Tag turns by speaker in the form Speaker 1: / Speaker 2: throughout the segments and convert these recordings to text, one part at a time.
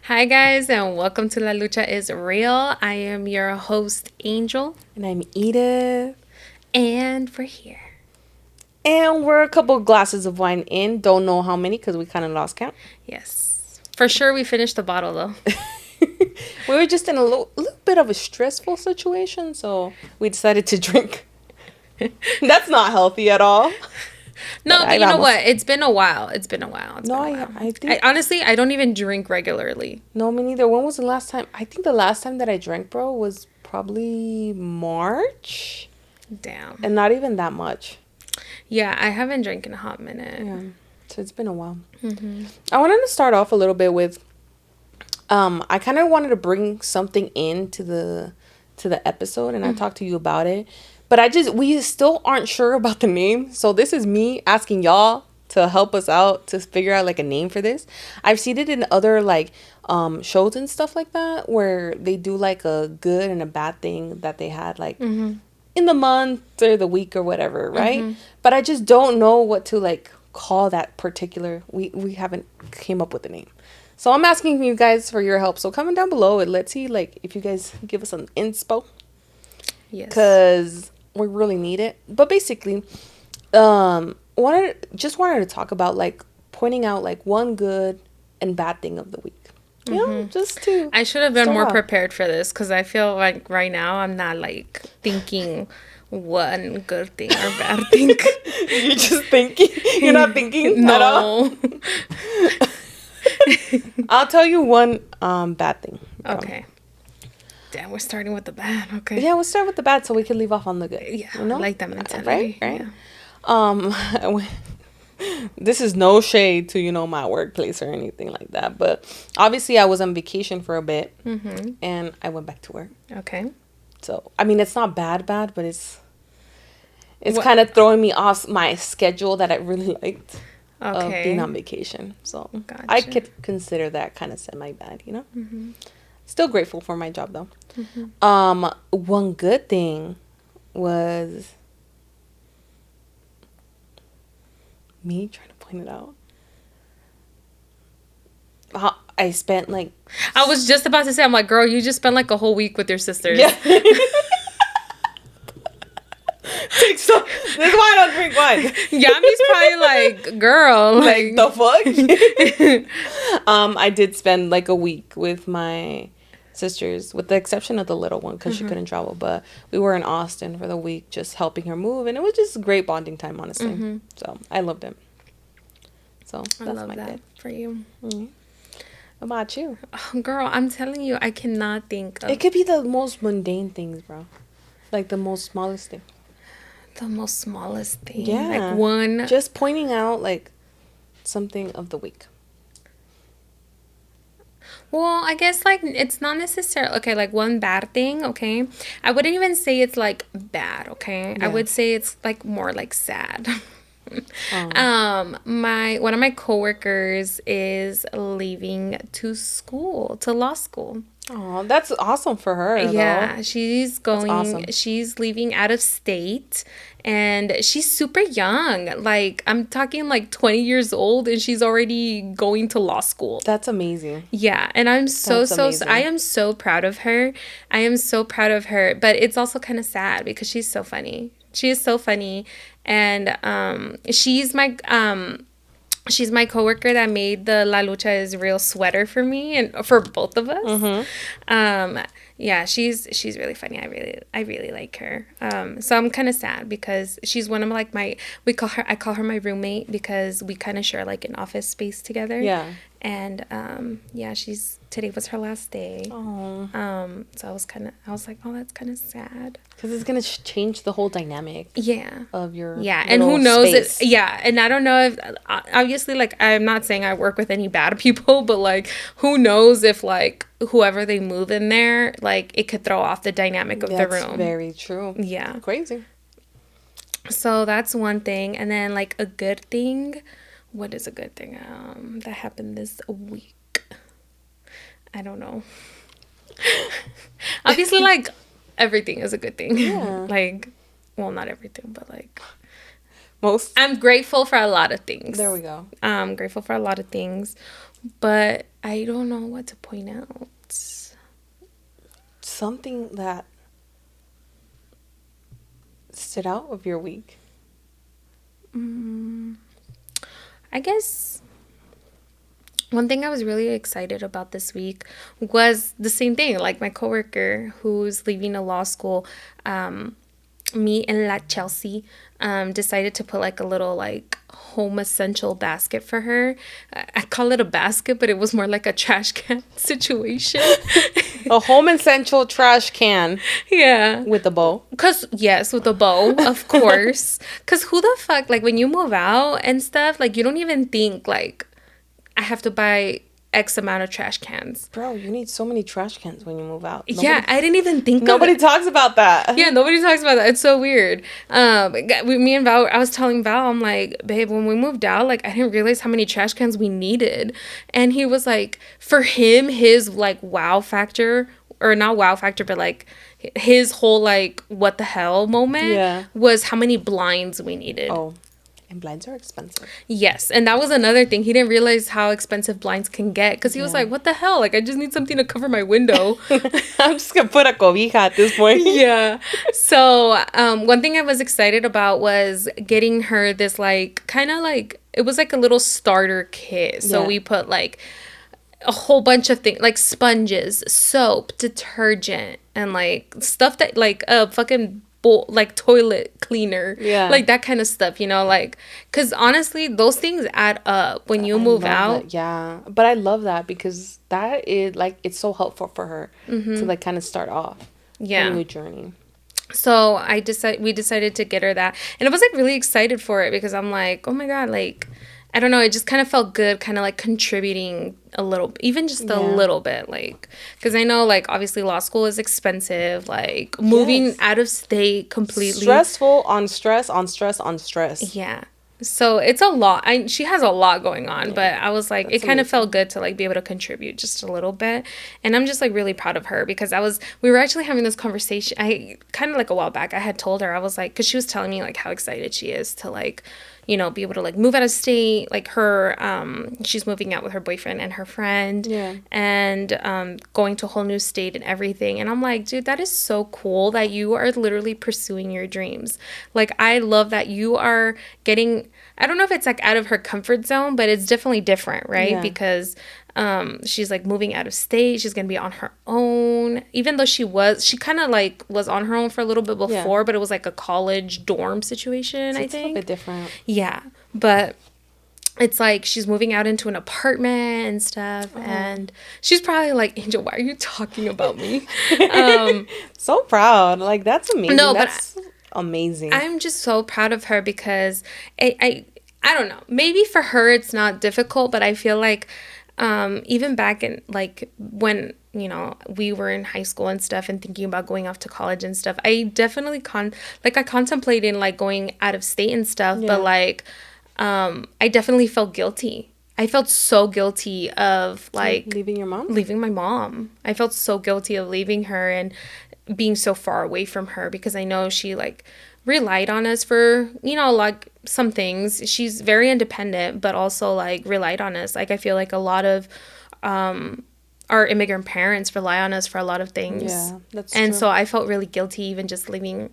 Speaker 1: Hi, guys, and welcome to La Lucha is Real. I am your host, Angel,
Speaker 2: And I'm Edith.
Speaker 1: and we're here.
Speaker 2: And we're a couple glasses of wine in. Don't know how many because we kind of lost count.
Speaker 1: Yes. For sure, we finished the bottle, though.
Speaker 2: We were just in a little bit of a stressful situation, so we decided to drink. That's not healthy at all.
Speaker 1: No, but
Speaker 2: Ahí
Speaker 1: you know
Speaker 2: vamos.
Speaker 1: what? It's been a while. It's been a while.
Speaker 2: No, I think.
Speaker 1: Honestly, I don't even drink regularly.
Speaker 2: No, me neither. When was the last time? I think the last time that I drank, bro, was probably March.
Speaker 1: Damn.
Speaker 2: And not even that much.
Speaker 1: Yeah, I haven't drank in a hot minute.
Speaker 2: Yeah. So it's been a while.
Speaker 1: Mm-hmm.
Speaker 2: I wanted to start off a little bit with I kind of wanted to bring something into the episode, and I talked to you about it, but we still aren't sure about the name. So this is me asking y'all to help us out to figure out like a name for this. I've seen it in other like shows and stuff like that where they do like a good and a bad thing that they had like in the month or the week or whatever, right? But I just don't know what to like call that particular. We haven't came up with a name. So I'm asking you guys for your help. So comment down below and let's see like if you guys give us some inspo.
Speaker 1: Yes.
Speaker 2: Because we really need it. But basically, wanted to talk about like pointing out like one good and bad thing of the week. You know, just to
Speaker 1: I should have been
Speaker 2: start
Speaker 1: more
Speaker 2: off.
Speaker 1: prepared for this because I feel like right now I'm not like thinking one good thing or bad thing.
Speaker 2: You're just thinking. You're not thinking at all.
Speaker 1: No.
Speaker 2: I'll tell you one bad thing.
Speaker 1: Okay. Damn, we're starting with the bad. Okay.
Speaker 2: Yeah, we'll start with the bad so we can leave off on the good.
Speaker 1: Yeah,
Speaker 2: You know?
Speaker 1: I like that mentality.
Speaker 2: Right?
Speaker 1: Yeah.
Speaker 2: This is no shade to, my workplace or anything like that. But obviously I was on vacation for a bit and I went back to work.
Speaker 1: Okay.
Speaker 2: So, I mean, it's not bad, but it's
Speaker 1: What-
Speaker 2: kind of throwing me off my schedule that I really liked of
Speaker 1: Okay.
Speaker 2: being on vacation. So
Speaker 1: Gotcha.
Speaker 2: I could consider that kind of semi-bad, Still grateful for my job, though. One good thing was me trying to point it out. I spent like
Speaker 1: I was just about to say, I'm like, girl, you just spent like a whole week with your sisters.
Speaker 2: yeah. So, this is why I don't drink wine.
Speaker 1: Yami's probably like, girl,
Speaker 2: Like the fuck. I did spend like a week with my sisters, with the exception of the little one because she couldn't travel. But we were in Austin for the week, just helping her move, and it was just a great bonding time, honestly. So I loved it. So
Speaker 1: I
Speaker 2: that's
Speaker 1: love
Speaker 2: my
Speaker 1: that
Speaker 2: good.
Speaker 1: for you.
Speaker 2: What about you?
Speaker 1: Oh, girl, I'm telling you, I cannot think of
Speaker 2: It could be the most mundane things, bro. Like the most smallest thing.
Speaker 1: the most smallest thing.
Speaker 2: Yeah.
Speaker 1: Like one.
Speaker 2: Just pointing out like something of the week.
Speaker 1: Well, I guess like it's not necessarily okay, like one bad thing, okay? I wouldn't even say it's like bad, okay? I
Speaker 2: Yeah.
Speaker 1: would say it's like more like sad.
Speaker 2: Oh.
Speaker 1: My one of my coworkers is leaving to law school.
Speaker 2: Oh, that's awesome for her.
Speaker 1: Yeah,
Speaker 2: Though.
Speaker 1: she's
Speaker 2: awesome.
Speaker 1: she's leaving out of state and she's super young. Like I'm talking like 20 years old and she's already going to law school.
Speaker 2: That's amazing.
Speaker 1: Yeah, and I'm
Speaker 2: That's amazing.
Speaker 1: I am so proud of her. I am so proud of her, but it's also kind of sad because she's so funny. She is so funny, and she's my coworker that made the La Lucha is Real sweater for me and for both of us. Yeah, she's really funny. I really like her. So I'm kind of sad because she's one of like I call her my roommate because we kind of share like an office space together.
Speaker 2: Yeah.
Speaker 1: And yeah, today was her last day.
Speaker 2: Oh.
Speaker 1: So I was like, oh, that's kind of sad.
Speaker 2: Because it's gonna change the whole dynamic.
Speaker 1: Yeah.
Speaker 2: Of your
Speaker 1: And who
Speaker 2: little
Speaker 1: knows
Speaker 2: space.
Speaker 1: and I don't know if obviously like I'm not saying I work with any bad people, but like who knows if like whoever they move in there, like it could throw off the dynamic of the
Speaker 2: That's
Speaker 1: room.
Speaker 2: very true.
Speaker 1: Yeah.
Speaker 2: Crazy.
Speaker 1: So that's one thing. And then like a good thing, what is a good thing that happened this week? I don't know. Obviously like everything is a good thing.
Speaker 2: Yeah.
Speaker 1: Like, well, not everything, but like
Speaker 2: Most.
Speaker 1: I'm grateful for a lot of things.
Speaker 2: There we go.
Speaker 1: I'm grateful for a lot of things, but I don't know what to point out.
Speaker 2: Something that stood out of your week.
Speaker 1: I guess one thing I was really excited about this week was the same thing. Like my coworker who's leaving a law school, me and La Chelsea decided to put like a little like home essential basket for her. I call it a basket, but it was more like a trash can situation.
Speaker 2: A home essential trash can.
Speaker 1: Yeah.
Speaker 2: With a bow.
Speaker 1: Cause yes, with a bow, of course. Cause who the fuck, like when you move out and stuff, like you don't even think like I have to buy X amount of trash cans.
Speaker 2: Bro, you need so many trash cans when you move out.
Speaker 1: Yeah, I didn't even think
Speaker 2: nobody
Speaker 1: of it.
Speaker 2: talks about that.
Speaker 1: Yeah, nobody talks about that. It's so weird. Me and Val, I was telling Val, I'm like, babe, when we moved out, like I didn't realize how many trash cans we needed. And he was like, for him, his like wow factor, or not wow factor, but like his whole like what the hell moment was how many blinds we needed.
Speaker 2: Oh. And blinds are expensive.
Speaker 1: Yes. And that was another thing. He didn't realize how expensive blinds can get. Because he was like, what the hell? Like, I just need something to cover my window.
Speaker 2: I'm just going to put a cobija at this point.
Speaker 1: Yeah. So, one thing I was excited about was getting her this, like, kind of like, it was like a little starter kit. So, we put, like, a whole bunch of things, like sponges, soap, detergent, and, like, stuff that, like, a fucking like toilet cleaner, like that kind of stuff, you know, like, because honestly those things add up when you move out.
Speaker 2: But I love that because that is like it's so helpful for her to like kind of start off a new journey.
Speaker 1: So we decided to get her that, and I was like really excited for it because I'm like, oh my god, like I don't know, it just kind of felt good, kind of like contributing a little, even just a little bit, like, because I know, like, obviously law school is expensive, like, moving out of state completely.
Speaker 2: Stressful on stress on stress on stress.
Speaker 1: Yeah. So it's a lot. She has a lot going on, but I was like, it kind of felt good to like be able to contribute just a little bit. And I'm just like really proud of her because we were actually having this conversation. I kind of like a while back, I had told her, I was like, because she was telling me like how excited she is to like, you know, be able to like move out of state, like her, she's moving out with her boyfriend and her friend, and going to a whole new state and everything. And I'm like, dude, that is so cool that you are literally pursuing your dreams. Like, I love that you are getting, I don't know if it's like out of her comfort zone, but it's definitely different, right? Yeah. Because she's like moving out of state. She's gonna be on her own, even though she kind of like was on her own for a little bit before, but it was like a college dorm situation. So I think it's a little bit different. Yeah, but it's like she's moving out into an apartment and stuff, and she's probably like, Angel, why are you talking about me?
Speaker 2: So proud. Like, that's amazing. No, that's amazing.
Speaker 1: I'm just so proud of her because I don't know. Maybe for her it's not difficult, but I feel like even back in like when, you know, we were in high school and stuff and thinking about going off to college and stuff, I definitely I contemplated like going out of state and stuff, but like I definitely felt guilty. I felt so guilty of like
Speaker 2: leaving your mom?
Speaker 1: Leaving my mom. I felt so guilty of leaving her and being so far away from her because I know she like relied on us for, you know, like some things. She's very independent, but also like relied on us. Like I feel like a lot of our immigrant parents rely on us for a lot of things. Yeah, that's true. And so I felt really guilty even just leaving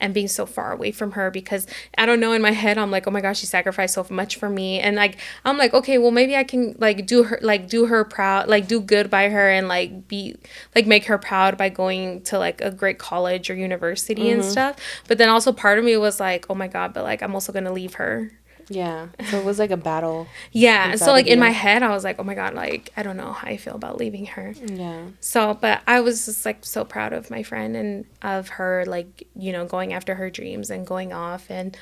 Speaker 1: and being so far away from her because I don't know, in my head I'm like, oh my gosh, she sacrificed so much for me, and like I'm like, okay, well maybe I can like do her proud, like do good by her and like be like make her proud by going to like a great college or university and stuff. But then also part of me was like, oh my god, but like I'm also gonna leave her.
Speaker 2: Yeah, so it was like a battle.
Speaker 1: Yeah, so like in my head I was like, oh my god, like I don't know how I feel about leaving her. Yeah. So, but I was just like so proud of my friend and of her, like, you know, going after her dreams and going off and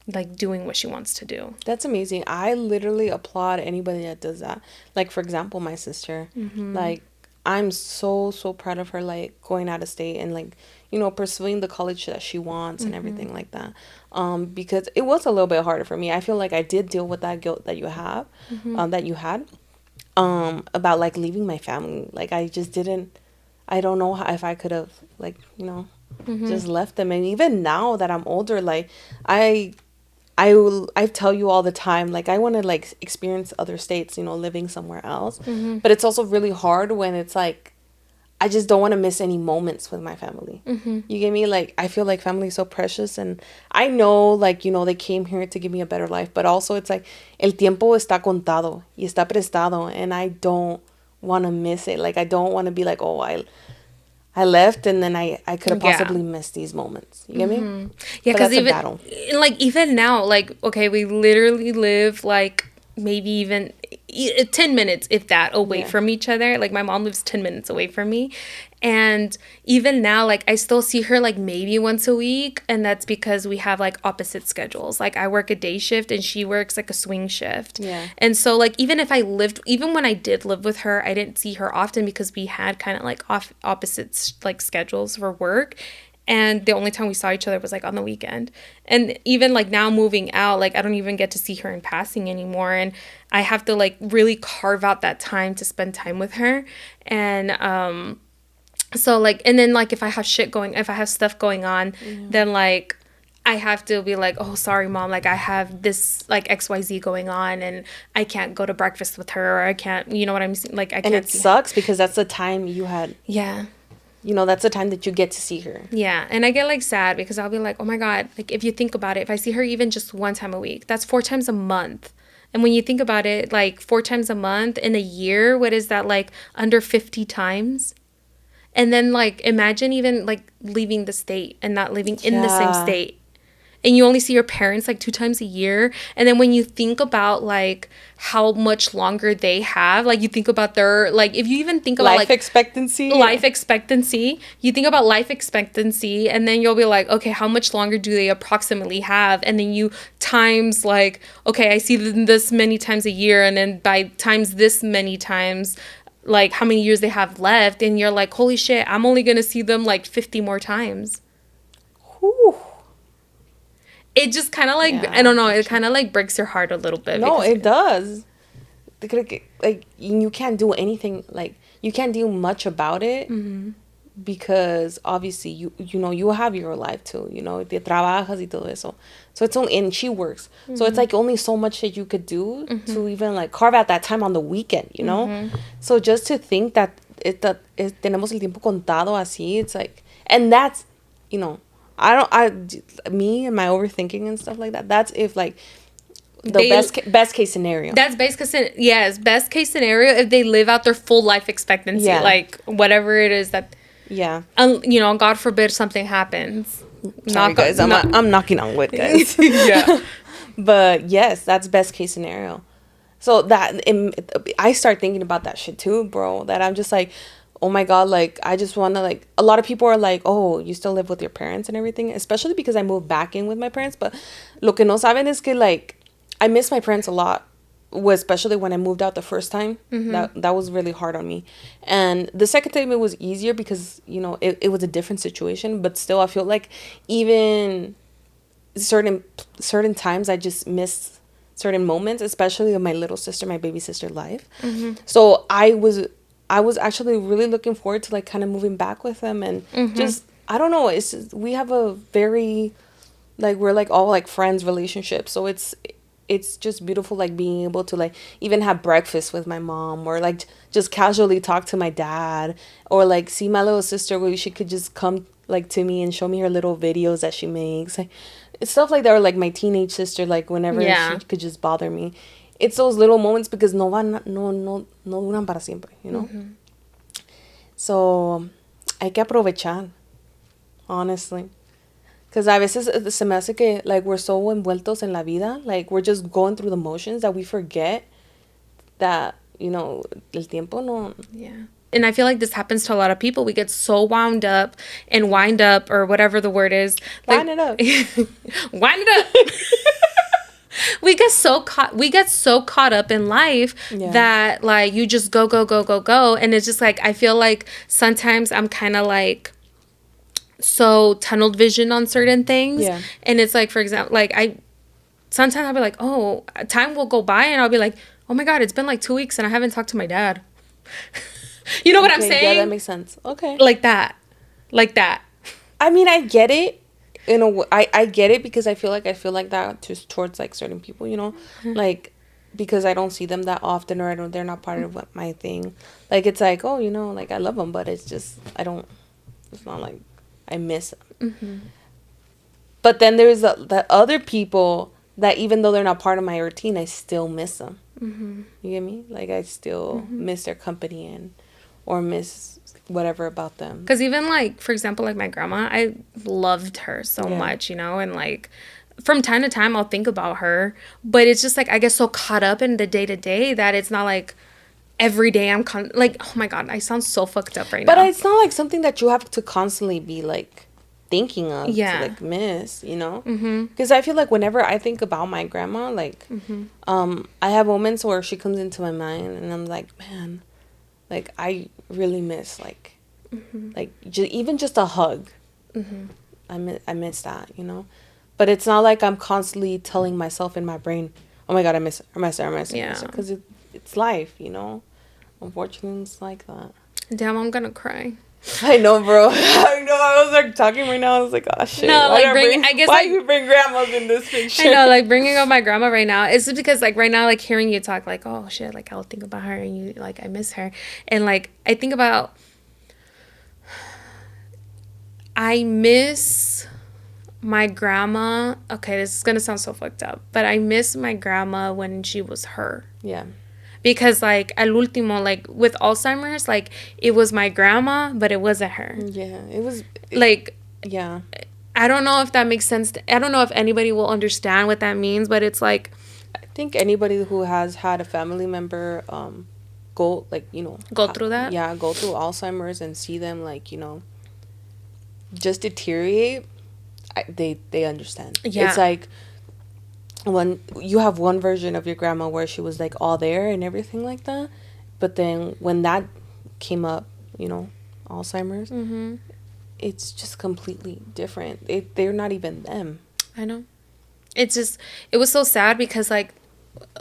Speaker 1: like doing what she wants to do.
Speaker 2: That's amazing. I literally applaud anybody that does that. Like, for example, my sister. Like, I'm so proud of her, like going out of state and like, you know, pursuing the college that she wants and everything like that. Because it was a little bit harder for me. I feel like I did deal with that guilt that you have, that you had, about like leaving my family. Like I just didn't, I don't know if I could have like, you know, just left them. And even now that I'm older, like I I tell you all the time, like I want to like experience other states, you know, living somewhere else. But it's also really hard when it's like I just don't want to miss any moments with my family. You get me? Like I feel like family is so precious, and I know, like, you know, they came here to give me a better life, but also it's like el tiempo está contado y está prestado, and I don't want to miss it. Like I don't want to be like, oh, I left and then I could have
Speaker 1: Yeah.
Speaker 2: possibly missed these moments. You get me?
Speaker 1: Yeah,
Speaker 2: But
Speaker 1: because
Speaker 2: that's a
Speaker 1: even
Speaker 2: battle.
Speaker 1: like even now, like okay, we literally live like maybe even 10 minutes if that away
Speaker 2: Yeah.
Speaker 1: from each other. Like my mom lives 10 minutes away from me, and even now like I still see her like maybe once a week, and that's because we have like opposite schedules. Like I work a day shift and she works like a swing shift.
Speaker 2: Yeah.
Speaker 1: And so like even when I did live with her, I didn't see her often because we had kind of like opposite like schedules for work, and the only time we saw each other was like on the weekend. And even like now moving out, like I don't even get to see her in passing anymore, and I have to like really carve out that time to spend time with her. And so like, and then like if I have stuff going on, then like I have to be like, oh, sorry, mom, like I have this like XYZ going on and I can't go to breakfast with her, or I can't, you know what I'm saying? Like I
Speaker 2: And
Speaker 1: can't
Speaker 2: it
Speaker 1: see.
Speaker 2: sucks because that's the time you had,
Speaker 1: Yeah.
Speaker 2: you know, that's the time that you get to see her.
Speaker 1: Yeah. And I get like sad because I'll be like, oh my God, like if you think about it, if I see her even just one time a week, that's 4 times a month. And when you think about it, like 4 times a month in a year, what is that, like under 50 times? And then like imagine even like leaving the state and not living in the same
Speaker 2: Yeah.
Speaker 1: state. And you only see your parents like 2 times a year. And then when you think about like how much longer they have, like you think about their, like if you even think about
Speaker 2: Life
Speaker 1: like
Speaker 2: expectancy.
Speaker 1: life expectancy, you think about life expectancy, and then you'll be like, okay, how much longer do they approximately have? And then you times like, okay, I see them this many times a year, and then by times this many times, like how many years they have left, and you're like, holy shit, I'm only gonna see them like 50 more times.
Speaker 2: Whew.
Speaker 1: It just kind of like,
Speaker 2: Yeah,
Speaker 1: I don't know, it
Speaker 2: that's true.
Speaker 1: kind of like breaks your heart a little bit
Speaker 2: No,
Speaker 1: because
Speaker 2: it does. Like you can't do anything, like you can't do much about it because obviously you know you have your life too, you know, te trabajas y todo eso. So it's only, and she works. So it's like only so much that you could do to even like carve out that time on the weekend, you know? So just to think that tenemos el tiempo contado así, it's like, and that's, you know, me and my overthinking and stuff like that, that's if like the
Speaker 1: they
Speaker 2: best case scenario.
Speaker 1: that's best case scenario if they live out their full life expectancy,
Speaker 2: Yeah.
Speaker 1: like whatever it is that,
Speaker 2: Yeah.
Speaker 1: you know, God forbid something happens.
Speaker 2: Sorry, guys. I'm knocking on wood, guys.
Speaker 1: Yeah.
Speaker 2: But yes, that's best case scenario. So I start thinking about that shit too, bro. That I'm just like, oh my God, like I just want to, like, a lot of people are like, oh, you still live with your parents and everything, especially because I moved back in with my parents. But lo que no saben es que, like, I miss my parents a lot, especially when I moved out the first time. That was really hard on me. And the second time it was easier because, you know, it was a different situation. But still, I feel like even certain times I just miss certain moments, especially of my little sister, my baby sister life. So I was actually really looking forward to like kind of moving back with them, and just, I don't know, it's just, we have a very, like, we're like all like friends relationship, so it's just beautiful, like being able to like even have breakfast with my mom, or like just casually talk to my dad, or like see my little sister where she could just come like to me and show me her little videos that she makes, like it's stuff like that, or like my teenage sister, like whenever
Speaker 1: Yeah.
Speaker 2: she could just bother me. It's those little moments because no duran para siempre, you know. So hay que aprovechar, honestly. Because a veces se me hace que, like, we're so envueltos en la vida, like, we're just going through the motions that we forget that, you know, el tiempo no.
Speaker 1: Yeah. And I feel like this happens to a lot of people. We get so wound up and wind up, or whatever the word is.
Speaker 2: Wind it up.
Speaker 1: Wind it up. We get so caught up in life that like you just go, and it's just like I feel like sometimes I'm kind of like so tunnel vision on certain things.
Speaker 2: Yeah.
Speaker 1: And it's like, for example, like sometimes I'll be like, oh, time will go by and I'll be like, oh my God, it's been like 2 weeks and I haven't talked to my dad. You know what I'm saying?
Speaker 2: Yeah, that makes sense. Okay.
Speaker 1: Like that.
Speaker 2: I mean, I get it. In a way, I get it because I feel like that just towards like certain people, you know, like because I don't see them that often or I don't they're not part of what my thing. Like it's like, oh, you know, like I love them, but it's just I don't. It's not like I miss them.
Speaker 1: Mm-hmm.
Speaker 2: But then there's the other people that even though they're not part of my routine, I still miss them.
Speaker 1: Mm-hmm.
Speaker 2: You get me? Like I still miss their company and or miss whatever about them.
Speaker 1: Because even like, for example, like my grandma, I loved her so much, you know, and like from time to time I'll think about her, but it's just like I get so caught up in the day to day that it's not like every day I'm like, oh my God, I sound so fucked up right now.
Speaker 2: But it's not like something that you have to constantly be like thinking of to like miss, you know? Because I feel like whenever I think about my grandma, like, I have moments where she comes into my mind and I'm like, man, like I really miss like even just a hug. I miss that, you know? But it's not like I'm constantly telling myself in my brain, oh my God, I miss her, I miss her, I miss her. Yeah. Because it's life, you know? Unfortunately, it's like that.
Speaker 1: Damn, I'm gonna cry.
Speaker 2: I know, bro. I know. I was like talking right now. I was like, oh shit.
Speaker 1: No, like
Speaker 2: why you bring grandmas in this picture?
Speaker 1: I know, like bringing up my grandma right now is because like right now, like hearing you talk, like oh shit, like I'll think about her and you like I miss her, and like I think about I miss my grandma. Okay, this is gonna sound so fucked up, but I miss my grandma when she was her.
Speaker 2: Yeah.
Speaker 1: Because like al último, like with Alzheimer's, like it was my grandma, but it wasn't her.
Speaker 2: Yeah, it was
Speaker 1: like
Speaker 2: yeah.
Speaker 1: I don't know if that makes sense. I don't know if anybody will understand what that means, but it's like
Speaker 2: I think anybody who has had a family member go like, you know,
Speaker 1: go through that.
Speaker 2: Yeah, go through Alzheimer's and see them like, you know, just deteriorate. They understand. Yeah. It's like when you have one version of your grandma where she was like all there and everything like that, but then when that came up, you know, Alzheimer's, it's just completely different. They're not even them.
Speaker 1: I know. It's just it was so sad because like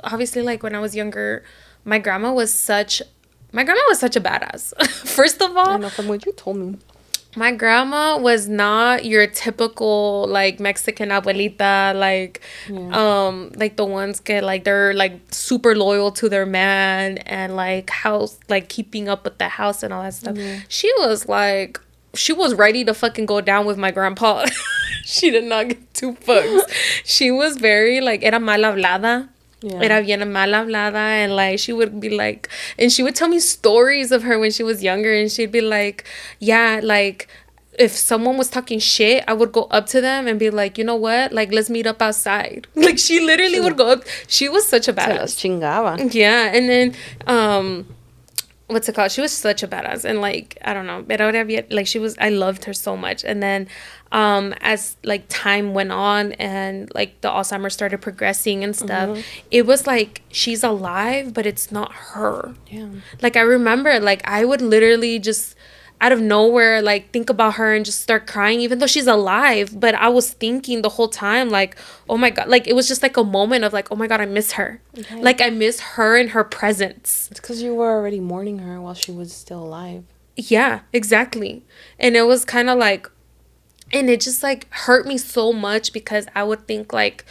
Speaker 1: obviously like when I was younger, my grandma was such a badass. First of all,
Speaker 2: I know from what you told me.
Speaker 1: My grandma was not your typical like Mexican abuelita, like like the ones get like they're like super loyal to their man and like house like keeping up with the house and all that stuff. She was ready to fucking go down with my grandpa. She did not get two fucks. She was very like era mal hablada. Yeah. Era bien mal hablada, and like she would be like, and she would tell me stories of her when she was younger, and she'd be like, yeah, like if someone was talking shit, I would go up to them and be like, you know what, like let's meet up outside. Like she literally would go up. She was such a badass.
Speaker 2: Chingaba.
Speaker 1: Yeah, and then what's it called? She was such a badass, and like I don't know, like she was. I loved her so much, and then as like time went on and like the Alzheimer's started progressing and stuff, it was like she's alive, but it's not her.
Speaker 2: Yeah.
Speaker 1: Like I remember, like I would literally just out of nowhere like think about her and just start crying, even though she's alive. But I was thinking the whole time, like, oh my God, like it was just like a moment of like, oh my God, I miss her. Okay. Like I miss her and her presence.
Speaker 2: It's because you were already mourning her while she was still alive.
Speaker 1: Yeah, exactly. And it was kind of like, and it just like hurt me so much because I would think like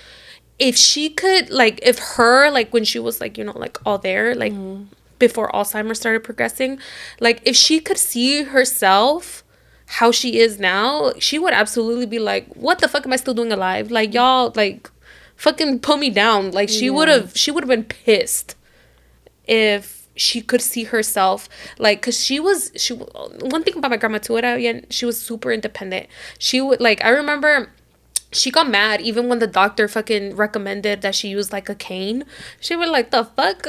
Speaker 1: if she could like if her like when she was like, you know, like all there like before Alzheimer's started progressing, like if she could see herself how she is now, she would absolutely be like, what the fuck am I still doing alive? Like y'all like fucking put me down. Like she would have been pissed if she could see herself, like, because she one thing about my grandma too, she was super independent. She would, like, I remember she got mad even when the doctor fucking recommended that she use like a cane. She was like, the fuck?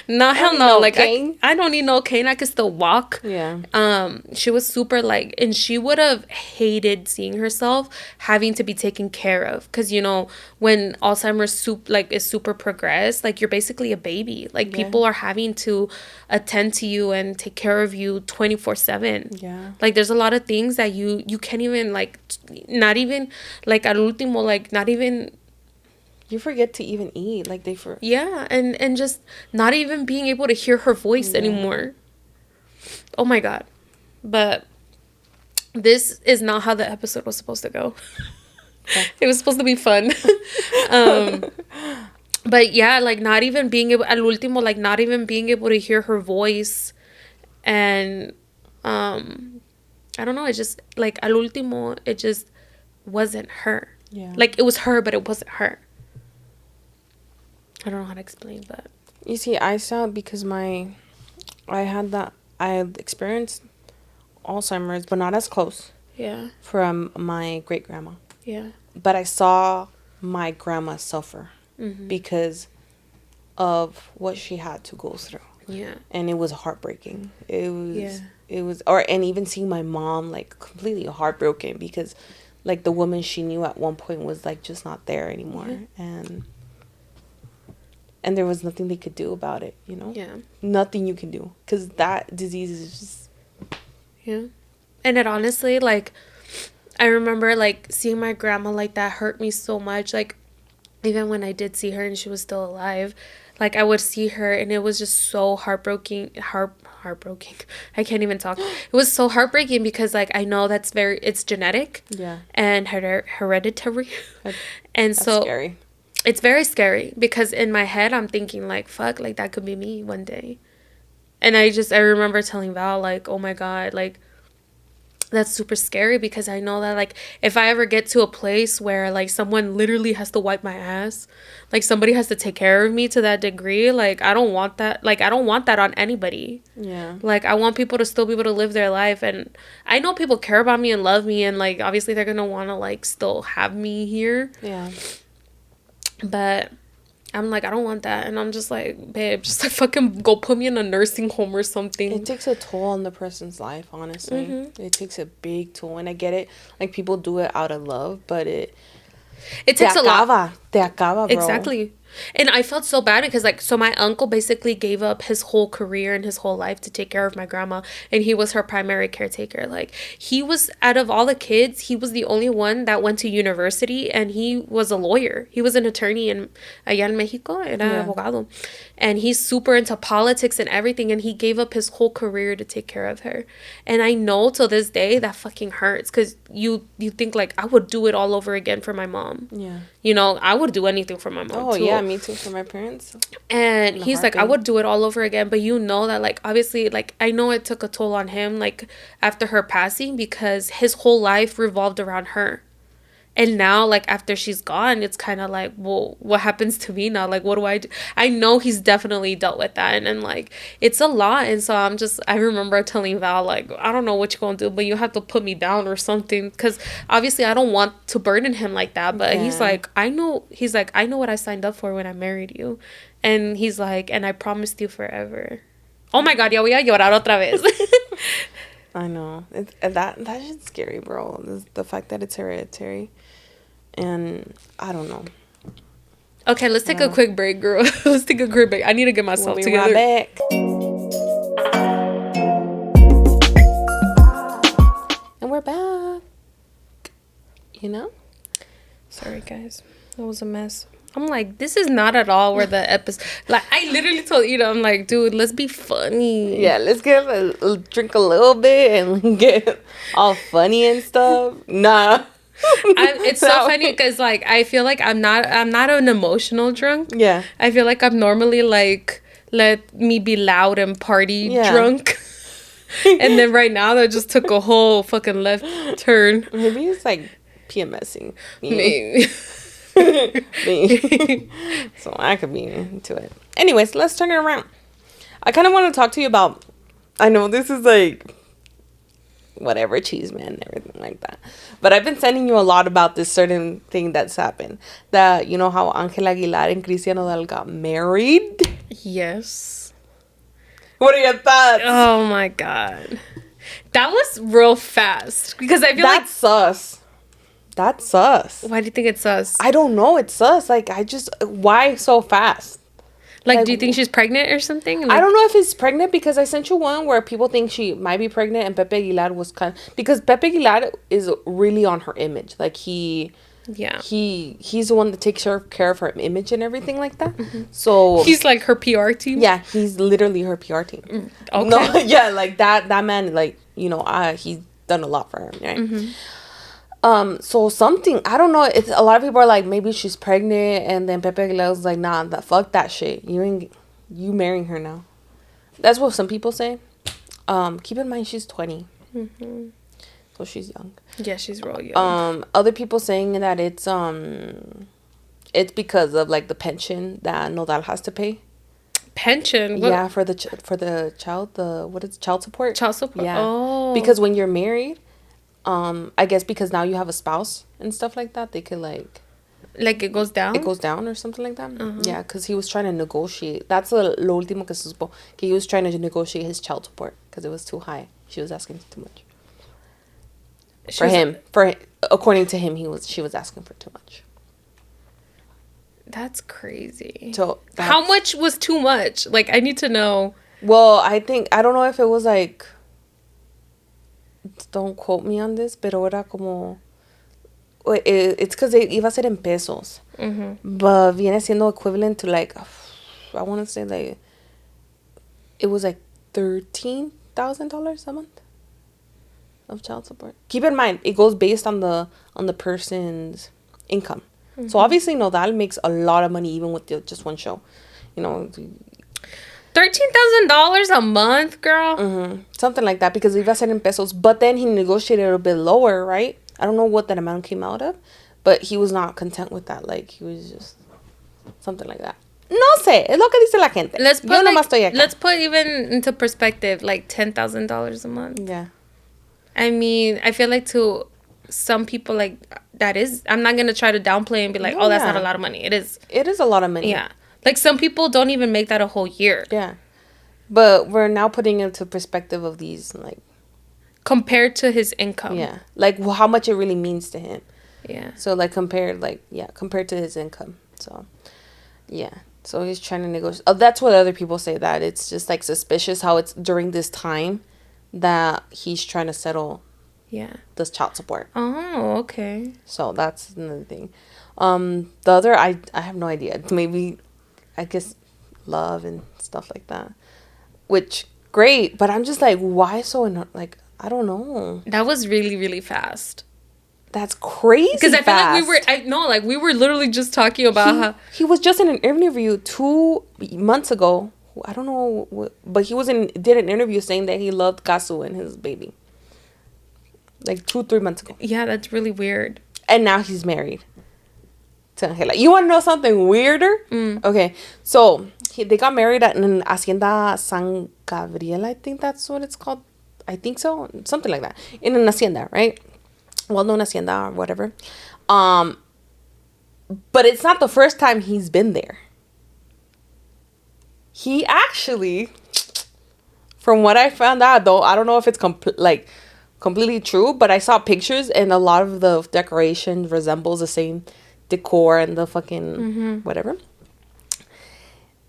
Speaker 1: Nah, hell no. Like I don't need no cane. I could still walk.
Speaker 2: Yeah.
Speaker 1: She was super like, and she would have hated seeing herself having to be taken care of, because you know when Alzheimer's is super progressed, like you're basically a baby. Like people are having to attend to you and take care of you 24/7.
Speaker 2: Yeah.
Speaker 1: Like there's a lot of things that you can't even like, not even like al último, like not even
Speaker 2: you forget to even eat, like
Speaker 1: and just not even being able to hear her voice anymore. Oh my God. But this is not how the episode was supposed to go.
Speaker 2: Okay.
Speaker 1: It was supposed to be fun. um, but yeah, like not even being able, al último, like not even being able to hear her voice. And I don't know, it just, like, al último, it just wasn't her.
Speaker 2: Yeah.
Speaker 1: Like, it was her, but it wasn't her. I don't know how to explain, but.
Speaker 2: You see, I saw because I had experienced Alzheimer's, but not as close.
Speaker 1: Yeah.
Speaker 2: From my great grandma.
Speaker 1: Yeah.
Speaker 2: But I saw my grandma suffer because of what she had to go through.
Speaker 1: Yeah.
Speaker 2: And it was heartbreaking. It was, and even seeing my mom, like, completely heartbroken because, like, the woman she knew at one point was, like, just not there anymore. Yeah. And there was nothing they could do about it, you know?
Speaker 1: Yeah.
Speaker 2: Nothing you can do. Because that disease is just...
Speaker 1: Yeah. And it honestly, like, I remember, like, seeing my grandma like that hurt me so much. Like, even when I did see her and she was still alive, like, I would see her and it was just so heartbreaking. Heartbreaking. I can't even talk. It was so heartbreaking because, like, I know it's genetic.
Speaker 2: Yeah.
Speaker 1: And hereditary.
Speaker 2: That's
Speaker 1: so
Speaker 2: scary.
Speaker 1: It's very scary because in my head I'm thinking, like, fuck, like, that could be me one day. And I remember telling Val, like, oh my God, like, that's super scary because I know that, like, if I ever get to a place where, like, someone literally has to wipe my ass, like, somebody has to take care of me to that degree, like, I don't want that. Like, I don't want that on anybody.
Speaker 2: Yeah.
Speaker 1: Like, I want people to still be able to live their life. And I know people care about me and love me. And, like, obviously they're going to want to, like, still have me here.
Speaker 2: Yeah.
Speaker 1: But I'm like, I don't want that. And I'm just like, babe, just like fucking go put me in a nursing home or something.
Speaker 2: It takes a toll on the person's life, honestly. It takes a big toll. And I get it. Like, people do it out of love, but it
Speaker 1: takes a lot.
Speaker 2: Te acaba, bro.
Speaker 1: Exactly. And I felt so bad because, like, so my uncle basically gave up his whole career and his whole life to take care of my grandma, and he was her primary caretaker. Like, he was, out of all the kids, he was the only one that went to university, and he was a lawyer. He was an attorney allá en Mexico, era abogado. And he's super into politics and everything, and he gave up his whole career to take care of her. And I know till this day that fucking hurts because you think, like, I would do it all over again for my mom.
Speaker 2: Yeah.
Speaker 1: You know, I would do anything for my mom, too.
Speaker 2: Yeah, me too, for my parents.
Speaker 1: And he's like, I would do it all over again. But you know that, like, obviously, like, I know it took a toll on him, like, after her passing because his whole life revolved around her. And now, like, after she's gone, it's kind of like, well, what happens to me now? Like, what do I do? I know he's definitely dealt with that. And like, it's a lot. And so I remember telling Val, like, I don't know what you're going to do, but you have to put me down or something. Because obviously I don't want to burden him like that. But he's like, I know what I signed up for when I married you. And he's like, and I promised you forever. Oh my God, ya voy a llorar otra vez.
Speaker 2: I know. That shit's scary, bro. The fact that it's hereditary. And I don't know.
Speaker 1: Okay, let's take a quick break, girl. Let's take a quick break. I need to get myself together.
Speaker 2: Right back. And we're back. You know?
Speaker 1: Sorry, guys. That was a mess. I'm like, this is not at all where the episode... Like, I literally told you, I'm like, dude, let's be funny.
Speaker 2: Yeah, let's drink a little bit and get all funny and stuff. Nah.
Speaker 1: It's so funny because, like, I feel like I'm not an emotional drunk.
Speaker 2: Yeah.
Speaker 1: I feel like I'm normally, like, let me be loud and party drunk. And then right now, that just took a whole fucking left turn.
Speaker 2: Maybe it's, like, PMSing.
Speaker 1: Maybe.
Speaker 2: Me. So I could be into it. Anyways, let's turn it around. I kind of want to talk to you about, I know this is like whatever, Chisme and everything like that, but I've been sending you a lot about this certain thing that's happened. That, you know how Angel Aguilar and Cristian Odal got married?
Speaker 1: Yes.
Speaker 2: What are your thoughts?
Speaker 1: Oh my God. That was real fast because I feel
Speaker 2: that's sus. That's sus.
Speaker 1: Why do you think it's sus?
Speaker 2: I don't know. It's sus. Like, why so fast?
Speaker 1: Like, do you think she's pregnant or something? Like,
Speaker 2: I don't know if it's pregnant because I sent you one where people think she might be pregnant and Pepe Aguilar was because Pepe Aguilar is really on her image. Like, he's the one that takes care of her image and everything like that. Mm-hmm. So
Speaker 1: he's like her PR team?
Speaker 2: Yeah, he's literally her PR team.
Speaker 1: Okay.
Speaker 2: No, yeah, like that man, like, you know, done a lot for her, right? So something, I don't know. It's a lot of people are like, maybe she's pregnant, and then Pepe Aguilar's like, nah, fuck that shit. You marrying her now. That's what some people say. Keep in mind she's 20, so she's young.
Speaker 1: Yeah, she's real young.
Speaker 2: Other people saying that it's because of like the pension that Nodal has to pay.
Speaker 1: Pension?
Speaker 2: What? Yeah, for the child, what is child support?
Speaker 1: Child support.
Speaker 2: Yeah.
Speaker 1: Oh.
Speaker 2: Because when you're married, I guess because now you have a spouse and stuff like that, they could like
Speaker 1: it goes down?
Speaker 2: It goes down or something like that. Yeah, because he was trying to negotiate. That's lo último que se supo. He was trying to negotiate his child support because it was too high. She was asking too much. According to him, she was asking for too much.
Speaker 1: That's crazy.
Speaker 2: So
Speaker 1: how much was too much? Like, I need to know.
Speaker 2: Well, I don't know if it was like, don't quote me on this, pero era como, it's because iba a ser en pesos, but viene siendo equivalent to like, I want to say like, it was like $13,000 a month of child support. Keep in mind, it goes based on the person's income. So obviously Nodal makes a lot of money even with just one show, you know.
Speaker 1: $13,000 a month, girl.
Speaker 2: Something like that, because iba a ser en pesos. But then he negotiated a bit lower, right? I don't know what that amount came out of, but he was not content with that. Like, he was just something like that. No sé, es lo que dice la gente.
Speaker 1: Let's put even into perspective, like $10,000 a month.
Speaker 2: Yeah.
Speaker 1: I mean, I feel like to some people, like, that is, I'm not going to try to downplay and be like, that's not a lot of money. It is.
Speaker 2: It is a lot of money.
Speaker 1: Yeah. Like, some people don't even make that a whole year.
Speaker 2: Yeah. But we're now putting into perspective of these, like,
Speaker 1: compared to his income.
Speaker 2: Yeah. Like, how much it really means to him.
Speaker 1: Yeah.
Speaker 2: So, like, compared to his income. So, yeah. So, he's trying to negotiate. Oh, that's what other people say, that it's just, like, suspicious how it's during this time that he's trying to settle this child support.
Speaker 1: Oh, okay.
Speaker 2: So, that's another thing. The other, I have no idea. Maybe, I guess, love and stuff like that. Which, great. But I'm just like, why so, like, I don't know.
Speaker 1: That was really, really fast.
Speaker 2: That's crazy.
Speaker 1: Because I feel like we were literally just talking about how
Speaker 2: he was just in an interview 2 months ago. I don't know, but he did an interview saying that he loved Kazu and his baby. Like 3 months ago.
Speaker 1: Yeah, that's really weird.
Speaker 2: And now he's married to Angela. You want to know something weirder? Okay, so they got married at an Hacienda San Gabriel. I think that's what it's called. I think so, something like that. In an hacienda, right? Well-known hacienda or whatever. But it's not the first time he's been there. He actually, from what I found out, though, I don't know if it's completely true, but I saw pictures and a lot of the decoration resembles the same decor and the fucking whatever.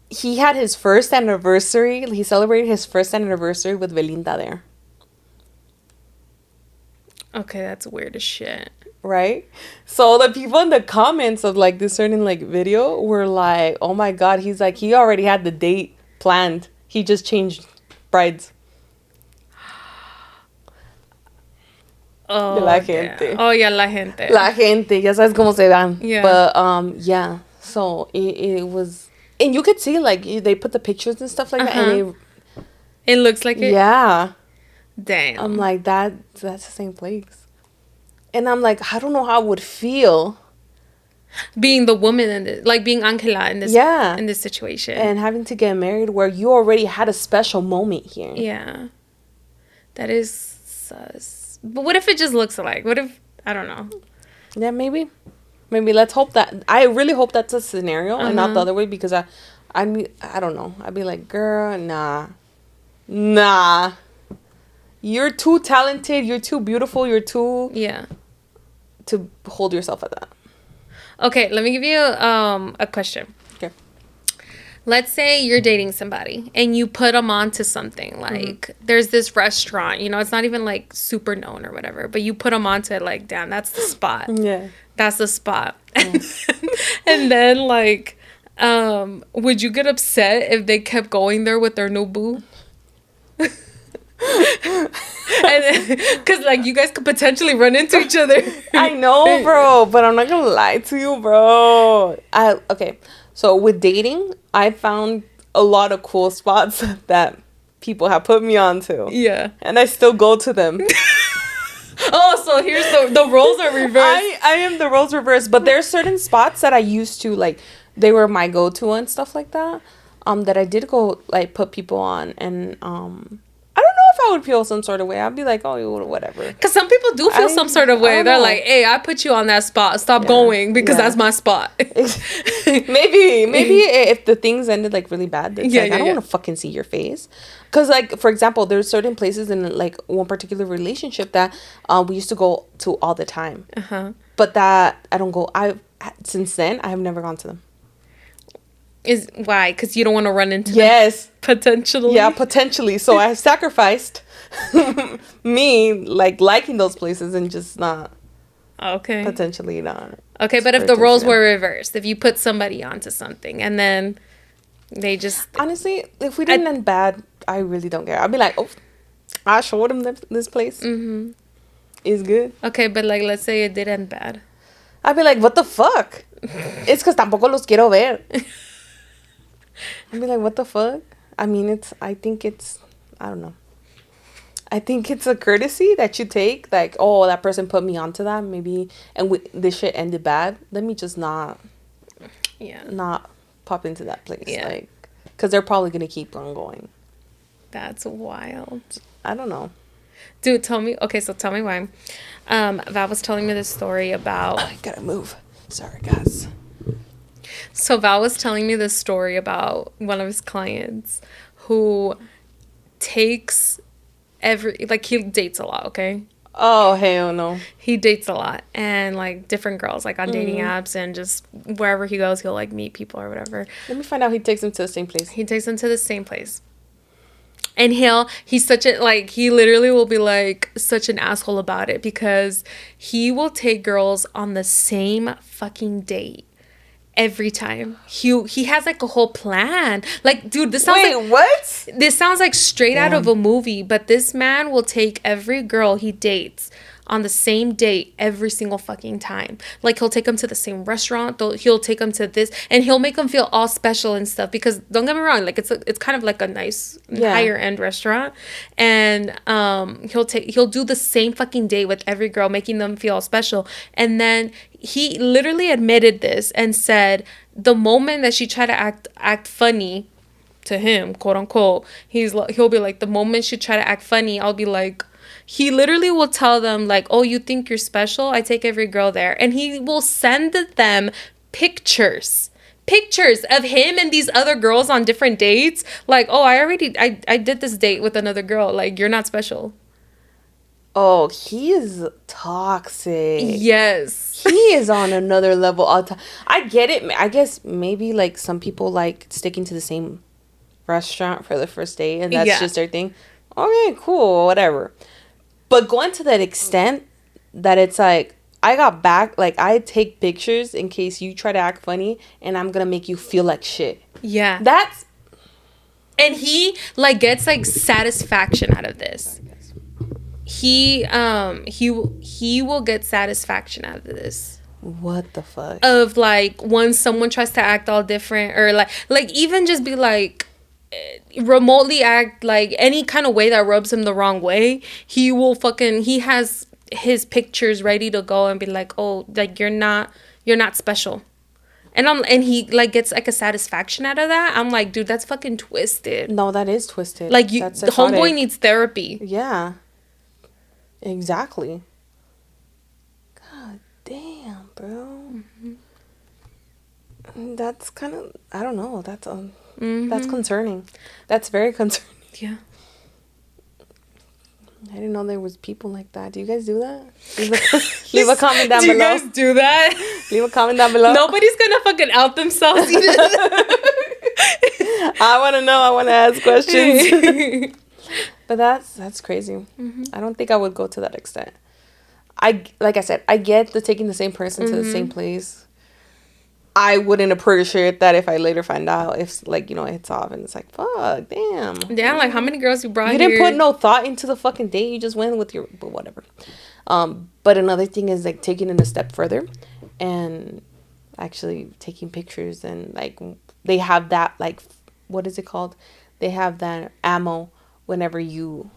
Speaker 2: He had his first anniversary. He celebrated his first anniversary with Belinda there.
Speaker 1: Okay, that's weird as shit.
Speaker 2: Right? So the people in the comments of like this certain like video were like, oh my god, he's like, he already had the date planned. He just changed brides.
Speaker 1: Oh,
Speaker 2: la gente.
Speaker 1: Oh, yeah, la gente.
Speaker 2: La gente, ya sabes cómo se dan.
Speaker 1: Yeah.
Speaker 2: But yeah. So it was, and you could see like they put the pictures and stuff like that, and
Speaker 1: it looks like it.
Speaker 2: Yeah.
Speaker 1: Damn.
Speaker 2: I'm like, that's the same place. And I'm like, I don't know how I would feel
Speaker 1: being the woman in this, like being Angela in this situation.
Speaker 2: And having to get married where you already had a special moment here.
Speaker 1: Yeah. That is sus. But what if it just looks alike? What if, I don't know.
Speaker 2: Yeah, maybe. Maybe let's hope that, I really hope that's a scenario and not the other way, because I don't know. I'd be like, girl, nah. You're too talented. You're too beautiful. You're too...
Speaker 1: Yeah.
Speaker 2: To hold yourself at that.
Speaker 1: Okay, let me give you a question.
Speaker 2: Okay.
Speaker 1: Let's say you're dating somebody and you put them onto something. Like, there's this restaurant. You know, it's not even, like, super known or whatever. But you put them onto it, like, damn, that's the spot.
Speaker 2: Yeah.
Speaker 1: That's the spot. Yeah. And then, like, would you get upset if they kept going there with their new boo? And because like you guys could potentially run into each other.
Speaker 2: I know, bro, but I'm not gonna lie to you, bro. Okay. So with dating, I found a lot of cool spots that people have put me onto.
Speaker 1: Yeah.
Speaker 2: And I still go to them.
Speaker 1: Oh, so here's the roles are reversed.
Speaker 2: I am the roles reversed, but there's certain spots that I used to like. They were my go-to and stuff like that. That I did go like put people on, and I don't know if I would feel some sort of way. I'd be like, oh, whatever.
Speaker 1: Because some people do feel some sort of way. They're
Speaker 2: know.
Speaker 1: like, hey, I put you on that spot. Stop going because that's my spot.
Speaker 2: maybe if the things ended like really bad, it's like I don't want to fucking see your face. Because like for example, there's certain places in like one particular relationship that we used to go to all the time. But that I don't go. Since then I have never gone to them.
Speaker 1: Is why? Because you don't want to run into
Speaker 2: them
Speaker 1: potentially.
Speaker 2: Yeah, potentially. So I have sacrificed me like liking those places and just not.
Speaker 1: Okay.
Speaker 2: Potentially not.
Speaker 1: Okay, but if the roles were reversed, if you put somebody onto something and then they just
Speaker 2: honestly, if we didn't end bad, I really don't care. I'd be like, oh, I showed him this place. Mm-hmm. It's good.
Speaker 1: Okay, but like let's say it did end bad.
Speaker 2: I'd be like, what the fuck? It's because tampoco los quiero ver. I'd be like, what the fuck? I mean, I think it's I don't know. I think it's a courtesy that you take. Like, oh, that person put me onto that. Maybe, and this shit ended bad. Let me just not pop into that place. Yeah. Like, because they're probably going to keep on going.
Speaker 1: That's wild.
Speaker 2: I don't know.
Speaker 1: Dude, tell me. Okay, so tell me why. Val was telling me this story about...
Speaker 2: I gotta move. Sorry, guys.
Speaker 1: So Val was telling me this story about one of his clients who takes he dates a lot, okay?
Speaker 2: Oh, hell no.
Speaker 1: He dates a lot and like different girls like on dating apps and just wherever he goes, he'll like meet people or whatever.
Speaker 2: Let me find out he takes them to the same place.
Speaker 1: He takes them to the same place. And he's such a, like, he literally will be, like, such an asshole about it because he will take girls on the same fucking date every time. He has, like, a whole plan. Like, dude, this sounds like...
Speaker 2: what?
Speaker 1: This sounds like straight out of a movie, but this man will take every girl he dates on the same date every single fucking time. Like, he'll take them to the same restaurant. He'll take them to this, and he'll make them feel all special and stuff. Because don't get me wrong, like it's kind of like a nice higher end restaurant, and he'll do the same fucking date with every girl, making them feel special. And then he literally admitted this and said the moment that she tried to act funny to him, quote unquote, he'll be like, the moment she try to act funny, I'll be like. He literally will tell them, like, oh, you think you're special? I take every girl there. And he will send them pictures of him and these other girls on different dates. Like, oh, I did this date with another girl. Like, you're not special.
Speaker 2: Oh, he is toxic.
Speaker 1: Yes.
Speaker 2: He is on another level. I get it. I guess maybe, like, some people like sticking to the same restaurant for the first date. And that's just their thing. Okay, cool, whatever. But going to that extent that it's like, I got back, like, I take pictures in case you try to act funny and I'm going to make you feel like shit.
Speaker 1: Yeah.
Speaker 2: That's...
Speaker 1: And he, like, gets, like, satisfaction out of this. He will get satisfaction out of this.
Speaker 2: What the fuck?
Speaker 1: Of, like, when someone tries to act all different or, like even just be, like, remotely act like any kind of way that rubs him the wrong way, he has his pictures ready to go and be like, oh, like you're not special, and he like gets like a satisfaction out of that. I'm like, dude, that's fucking twisted.
Speaker 2: No, that is twisted.
Speaker 1: Like the homeboy needs therapy.
Speaker 2: Yeah, exactly. God damn, bro. Mm-hmm. That's kind of, I don't know, that's that's concerning. That's very concerning.
Speaker 1: Yeah.
Speaker 2: I didn't know there was people like that. Do you guys do that? Leave a comment down below.
Speaker 1: Do you guys do that?
Speaker 2: Leave a comment down below.
Speaker 1: Nobody's gonna fucking out themselves.
Speaker 2: I want to know. I want to ask questions. But that's crazy. Mm-hmm. I don't think I would go to that extent. Like I said, I get the taking the same person to the same place. I wouldn't appreciate that if I later find out if, like, you know, it hits off and it's like, fuck, damn.
Speaker 1: Yeah, like how many girls you brought
Speaker 2: You
Speaker 1: here?
Speaker 2: didn't put no thought into the fucking date. You just went with your, but whatever. But another thing is like taking it a step further and actually taking pictures, and like they have that, like, what is it called? They have that ammo whenever you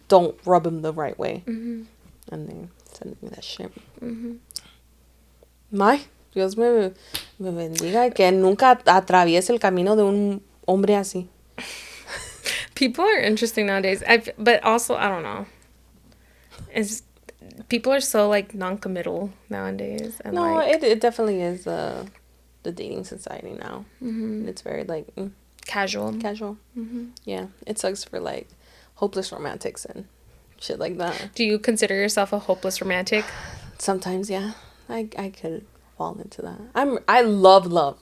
Speaker 2: don't rub them the right way. And they send me that shit. May, Dios me bendiga, que nunca atraviese el camino de un hombre así.
Speaker 1: People are interesting nowadays. But also, I don't know. It's people are so like non-committal nowadays, and
Speaker 2: No,
Speaker 1: like
Speaker 2: it definitely is the dating society now. It's very like
Speaker 1: casual.
Speaker 2: Yeah, it sucks for like hopeless romantics and shit like that.
Speaker 1: Do you consider yourself a hopeless romantic?
Speaker 2: Sometimes, yeah, I could fall into that. I love,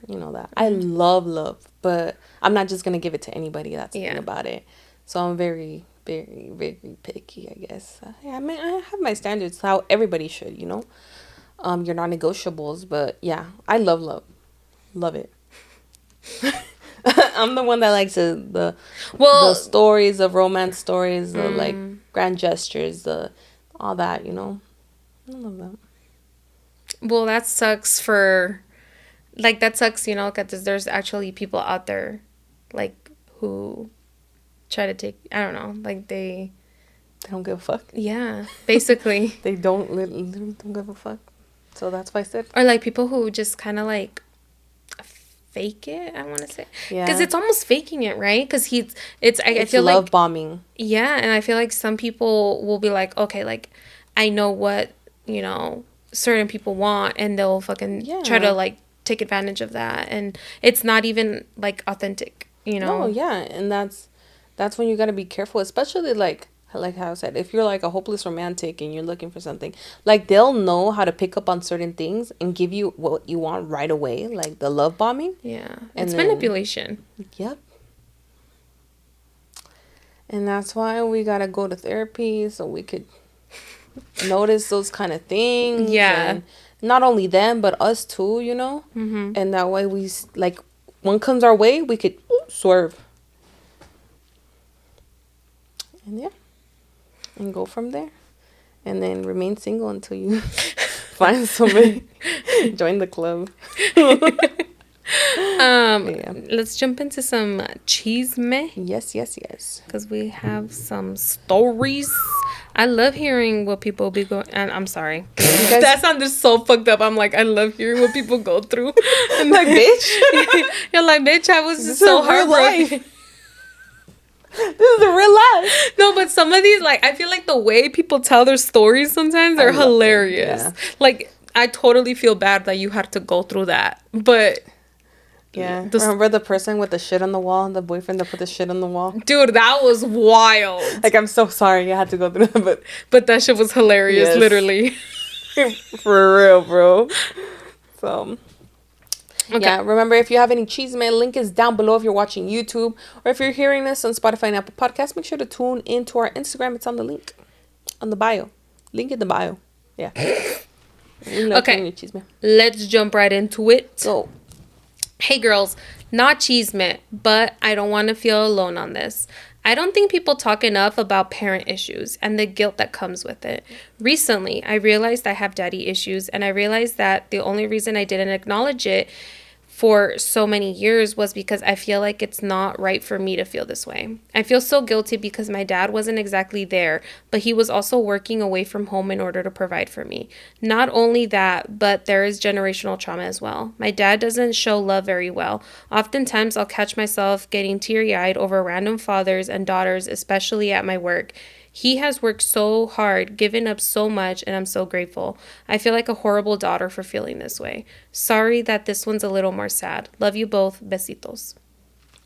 Speaker 2: you know that. I love, but I'm not just gonna give it to anybody. That's the thing about it. So I'm very, very, very picky, I guess. Yeah, I mean, I have my standards, how everybody should, you know. Your non-negotiables, but yeah, I love it. I'm the one that likes the stories of romance stories, the like grand gestures, the all that, you know. I love that.
Speaker 1: Well, that sucks for, like, that sucks, you know, because there's actually people out there, like, who try to take, I don't know, like, they
Speaker 2: don't give a fuck.
Speaker 1: Yeah, basically.
Speaker 2: They literally don't give a fuck. So that's why I said.
Speaker 1: Or, like, people who just kind of, like, fake it, I want to say. Yeah. Because it's almost faking it, right? Because I feel like.
Speaker 2: Love bombing.
Speaker 1: Yeah, and I feel like some people will be like, okay, like, I know what, you know, certain people want, and they'll fucking try to, like, take advantage of that. And it's not even, like, authentic, you know?
Speaker 2: No, yeah, and that's when you got to be careful, especially, like how I said, if you're, like, a hopeless romantic and you're looking for something, like, they'll know how to pick up on certain things and give you what you want right away, like the love bombing.
Speaker 1: Yeah, it's manipulation.
Speaker 2: Yep. And that's why we got to go to therapy so we could notice those kind of things.
Speaker 1: Yeah.
Speaker 2: And not only them, but us too, you know? And that way we, like, one comes our way, we could swerve. And yeah. And go from there. And then remain single until you find somebody. Join the club.
Speaker 1: Let's jump into some chisme.
Speaker 2: Yes.
Speaker 1: Because we have some stories. I love hearing what people be going. And I'm sorry, that sounded so fucked up. I'm like, I love hearing what people go through.
Speaker 2: I'm like, bitch.
Speaker 1: You're like, bitch. I was just so heartbroken.
Speaker 2: This is a real life.
Speaker 1: No, but some of these, like, I feel like the way people tell their stories sometimes are hilarious. Yeah. Like, I totally feel bad that you had to go through that, but.
Speaker 2: Yeah. Remember the person with the shit on the wall, the boyfriend that put the shit on the wall?
Speaker 1: Dude, that was wild.
Speaker 2: Like, I'm so sorry you had to go through that,
Speaker 1: but that shit was hilarious, literally.
Speaker 2: For real, bro. So, okay. Yeah, remember, if you have any chisme, link is down below if you're watching YouTube, or if you're hearing this on Spotify and Apple Podcasts, make sure to tune into our Instagram. It's on the link, on the bio. Link in the bio. Yeah.
Speaker 1: Okay. Let's jump right into it.
Speaker 2: Go.
Speaker 1: Hey girls, not chisme, but I don't want to feel alone on this. I don't think people talk enough about parent issues and the guilt that comes with it. Recently, I realized I have daddy issues, and I realized that the only reason I didn't acknowledge it for so many years was because I feel like it's not right for me to feel this way. I feel so guilty because my dad wasn't exactly there, but he was also working away from home in order to provide for me. Not only that, but there is generational trauma as well. My dad doesn't show love very well. Oftentimes, I'll catch myself getting teary-eyed over random fathers and daughters, especially at my work. He has worked so hard, given up so much, and I'm so grateful. I feel like a horrible daughter for feeling this way. Sorry that this one's a little more sad. Love you both. Besitos.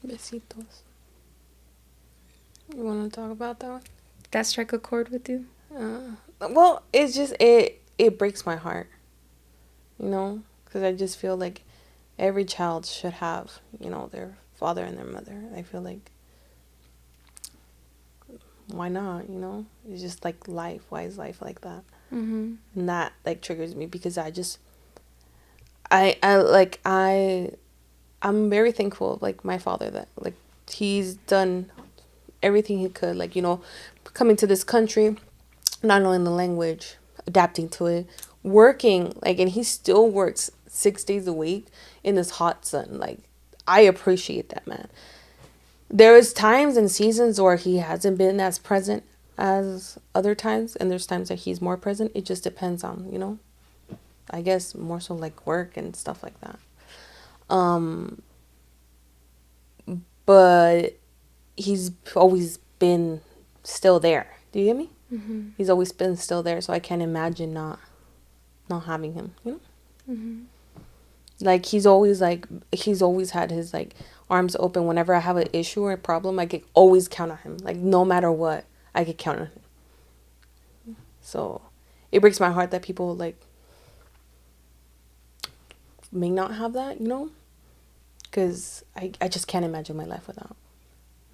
Speaker 2: Besitos. You want to talk about that one?
Speaker 1: That strike a chord with you?
Speaker 2: Well, it's just, it breaks my heart. You know? Because I just feel like every child should have, you know, their father and their mother. I feel like, why not, you know? It's just like life. Why is life like that? And that, like, triggers me because I'm very thankful of, like, my father, that, like, he's done everything he could, like, coming to this country, not knowing the language, adapting to it, working, like, and he still works 6 days a week in this hot sun. Like, I appreciate that, man. There is times and seasons where he hasn't been as present as other times, and there's times that he's more present. It just depends on, I guess more so like work and stuff like that. Um, but he's always been still there. Do you get me?
Speaker 1: Mm-hmm.
Speaker 2: He's always been still there, so I can't imagine not having him.
Speaker 1: Mm-hmm.
Speaker 2: Like, he's always had his, like, arms open. Whenever I have an issue or a problem, I can always count on him. Like, no matter what, I can count on him. So it breaks my heart that people, like, may not have that, because I just can't imagine my life without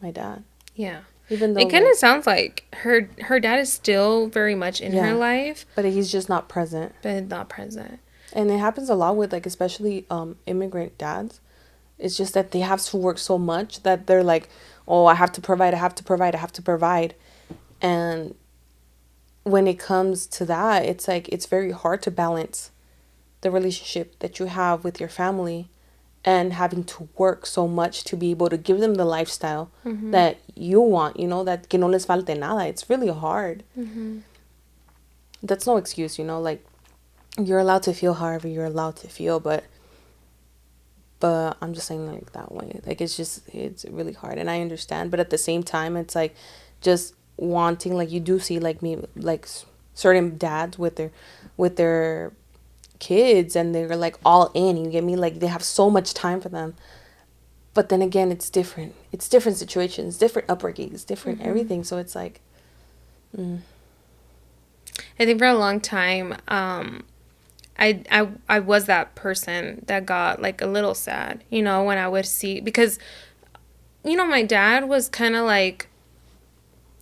Speaker 2: my dad.
Speaker 1: Yeah.
Speaker 2: Even though,
Speaker 1: It kind
Speaker 2: like,
Speaker 1: of sounds like her dad is still very much in her life,
Speaker 2: but he's just not present.
Speaker 1: but not present.
Speaker 2: And it happens a lot with, like, especially immigrant dads. It's just that they have to work so much that they're like, oh, I have to provide, I have to provide, I have to provide. And when it comes to that, it's like, it's very hard to balance the relationship that you have with your family and having to work so much to be able to give them the lifestyle that you want, that que no les falte nada. It's really hard.
Speaker 1: Mm-hmm.
Speaker 2: That's no excuse, like, you're allowed to feel however you're allowed to feel, but I'm just saying, like, that way, like, it's really hard, and I understand, but at the same time, it's like, just wanting, like, you do see, like, me, like, certain dads with their kids, and they're, like, all in, you get me, like, they have so much time for them, but then again, it's different situations, different upbringings, different everything, so it's like,
Speaker 1: I think for a long time, I was that person that got, like, a little sad, when I would see, because, my dad was kind of like,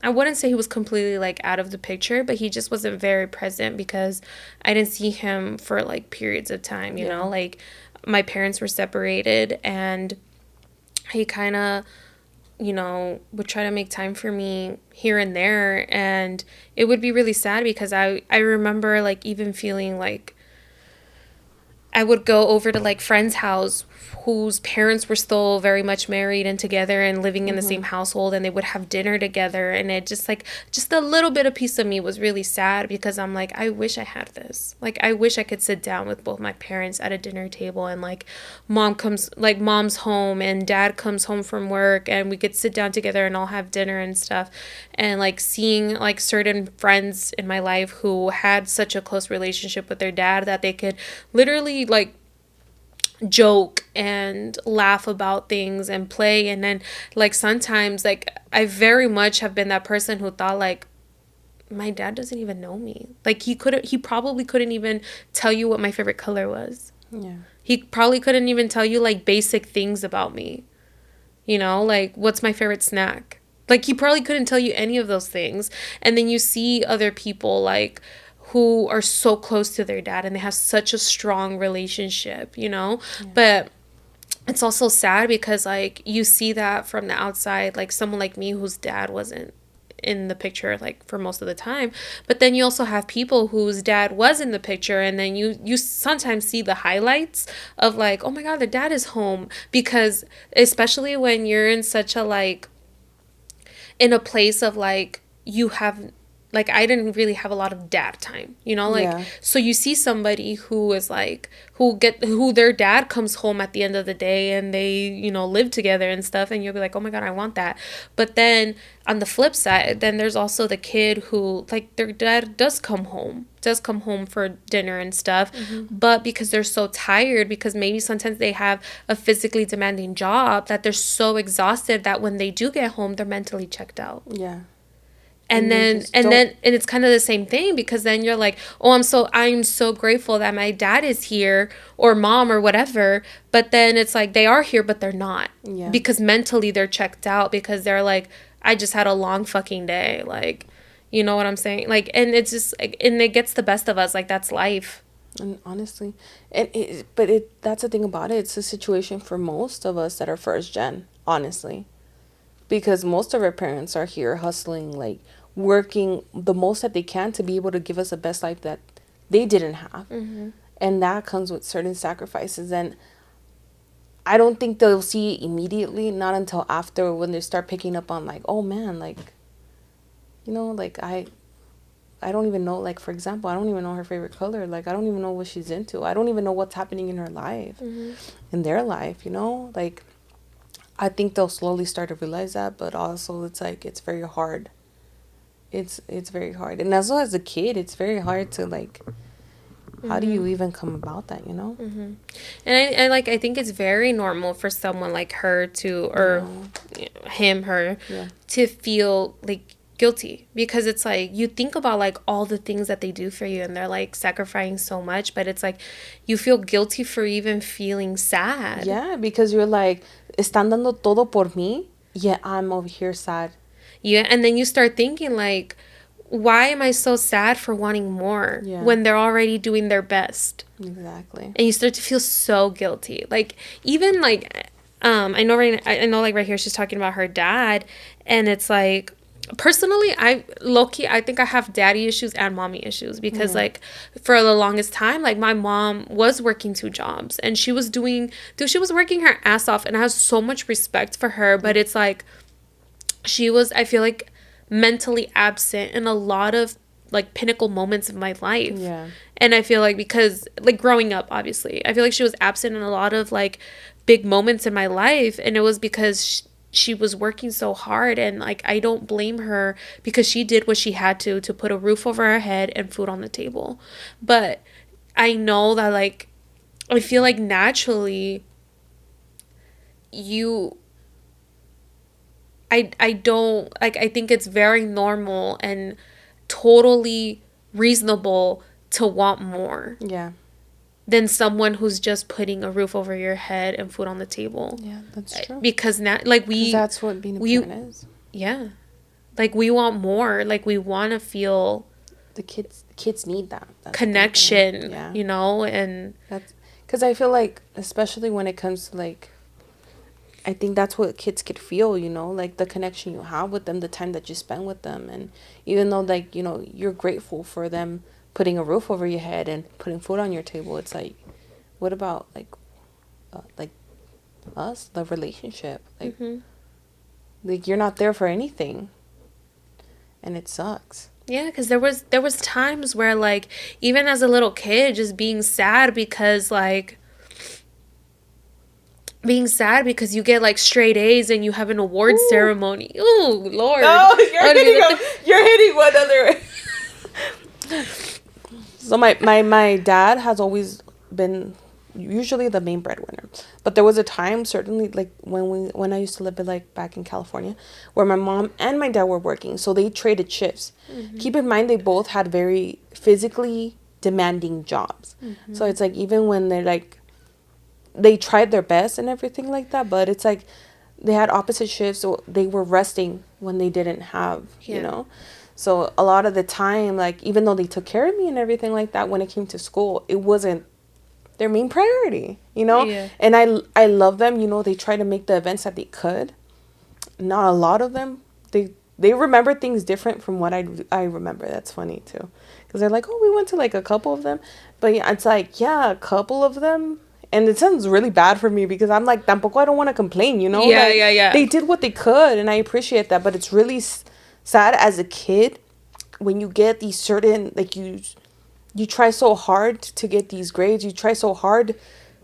Speaker 1: I wouldn't say he was completely, like, out of the picture, but he just wasn't very present because I didn't see him for, like, periods of time, you know, like, my parents were separated, and he kind of, would try to make time for me here and there, and it would be really sad because I remember, like, even feeling like I would go over to, like, friends' house whose parents were still very much married and together and living in the same household, and they would have dinner together, and it just, like, just a little bit of piece of me was really sad because I'm like, I wish I had this. Like, I wish I could sit down with both my parents at a dinner table, and, like, mom's home and dad comes home from work, and we could sit down together and all have dinner and stuff, and, like, seeing, like, certain friends in my life who had such a close relationship with their dad that they could literally, like, joke and laugh about things and play, and then, like, sometimes, like, I very much have been that person who thought, like, my dad doesn't even know me. Like, he probably couldn't even tell you what my favorite color was.
Speaker 2: yeah,
Speaker 1: He probably couldn't even tell you, like, basic things about me, like, what's my favorite snack. Like, he probably couldn't tell you any of those things. And then you see other people, like, who are so close to their dad and they have such a strong relationship, But it's also sad because, like, you see that from the outside, like, someone like me whose dad wasn't in the picture, like, for most of the time. But then you also have people whose dad was in the picture, and then you sometimes see the highlights of, like, oh my God, their dad is home. Because especially when you're in such a, like, in a place of, like, you have, like, I didn't really have a lot of dad time, like, so you see somebody who is, like, who their dad comes home at the end of the day and they, live together and stuff, and you'll be like, oh my God, I want that. But then on the flip side, then there's also the kid who, like, their dad does come home for dinner and stuff, but because they're so tired, because maybe sometimes they have a physically demanding job, that they're so exhausted that when they do get home, they're mentally checked out.
Speaker 2: yeah.
Speaker 1: And then it's kind of the same thing, because then you're like, oh, I'm so grateful that my dad is here, or mom, or whatever. But then it's like, they are here, but they're not, because mentally they're checked out, because they're like, I just had a long fucking day. Like, you know what I'm saying? Like, and it's just, like, and it gets the best of us. Like, that's life.
Speaker 2: And honestly, that's the thing about it. It's a situation for most of us that are first gen, honestly, because most of our parents are here hustling, like working the most that they can to be able to give us the best life that they didn't have.
Speaker 1: Mm-hmm.
Speaker 2: And that comes with certain sacrifices. And I don't think they'll see it immediately, not until after, when they start picking up on, like, oh man, like, like I don't even know, like, for example, I don't even know her favorite color. Like, I don't even know what she's into. I don't even know what's happening in her life,
Speaker 1: Mm-hmm.
Speaker 2: in their life, like, I think they'll slowly start to realize that. But also, it's like, it's very hard. It's very hard. And as well, as a kid, it's very hard to, like, how do you even come about that?
Speaker 1: Mm-hmm. And I think it's very normal for someone like her to, or him, her,
Speaker 2: Yeah.
Speaker 1: to feel like guilty, because it's like you think about like all the things that they do for you and they're like sacrificing so much, but it's like you feel guilty for even feeling sad.
Speaker 2: Yeah, because you're like, están dando todo por mí, yet I'm over here sad.
Speaker 1: Yeah, and then you start thinking like, why am I so sad for wanting more
Speaker 2: Yeah.
Speaker 1: when they're already doing their best?
Speaker 2: Exactly.
Speaker 1: And you start to feel so guilty. Like, even like, I know like right here she's talking about her dad, and it's like, personally, I think I have daddy issues and mommy issues, because like for the longest time, like my mom was working 2 jobs and she was working her ass off, and I have so much respect for her, but it's like I feel like, mentally absent in a lot of like pinnacle moments of my life.
Speaker 2: Yeah.
Speaker 1: And I feel like, because like growing up, obviously, I feel like she was absent in a lot of like big moments in my life, and it was because she was working so hard, and like I don't blame her, because she did what she had to put a roof over her head and food on the table. But I know that, like, I feel like naturally you I don't, like, I think it's very normal and totally reasonable to want more.
Speaker 2: Yeah.
Speaker 1: Than someone who's just putting a roof over your head and food on the table.
Speaker 2: Yeah, that's true.
Speaker 1: Because now, like,
Speaker 2: that's what being a parent is.
Speaker 1: Yeah. Like, we want more. Like, we want to feel
Speaker 2: the kids need that
Speaker 1: connection.
Speaker 2: Yeah.
Speaker 1: And
Speaker 2: that's because I feel like, especially when it comes to, like, I think that's what kids could feel, like the connection you have with them, the time that you spend with them. And even though, like, you're grateful for them putting a roof over your head and putting food on your table, it's like, what about like us, the relationship? Like, like, you're not there for anything, and it sucks.
Speaker 1: Yeah, because there was times where, like, even as a little kid, just being sad because you get like straight A's and you have an award ceremony. Ooh, Lord.
Speaker 2: No, you're hitting one other. So my dad has always been usually the main breadwinner, but there was a time, certainly, like when I used to live like back in California, where my mom and my dad were working, so they traded shifts. Keep in mind, they both had very physically demanding jobs. So it's like, even when they're like, they tried their best and everything like that, but it's like they had opposite shifts, so they were resting when they didn't have, So a lot of the time, like, even though they took care of me and everything like that, when it came to school, it wasn't their main priority,
Speaker 1: Yeah.
Speaker 2: And I love them, they try to make the events that they could. Not a lot of them, they remember things different from what I remember. That's funny too, because they're like, oh, we went to like a couple of them, but yeah, it's like, yeah, a couple of them. And it sounds really bad for me, because I'm like, tampoco, I don't want to complain,
Speaker 1: Yeah,
Speaker 2: like,
Speaker 1: yeah.
Speaker 2: They did what they could, and I appreciate that. But it's really sad as a kid when you get these certain, like, you try so hard to get these grades. You try so hard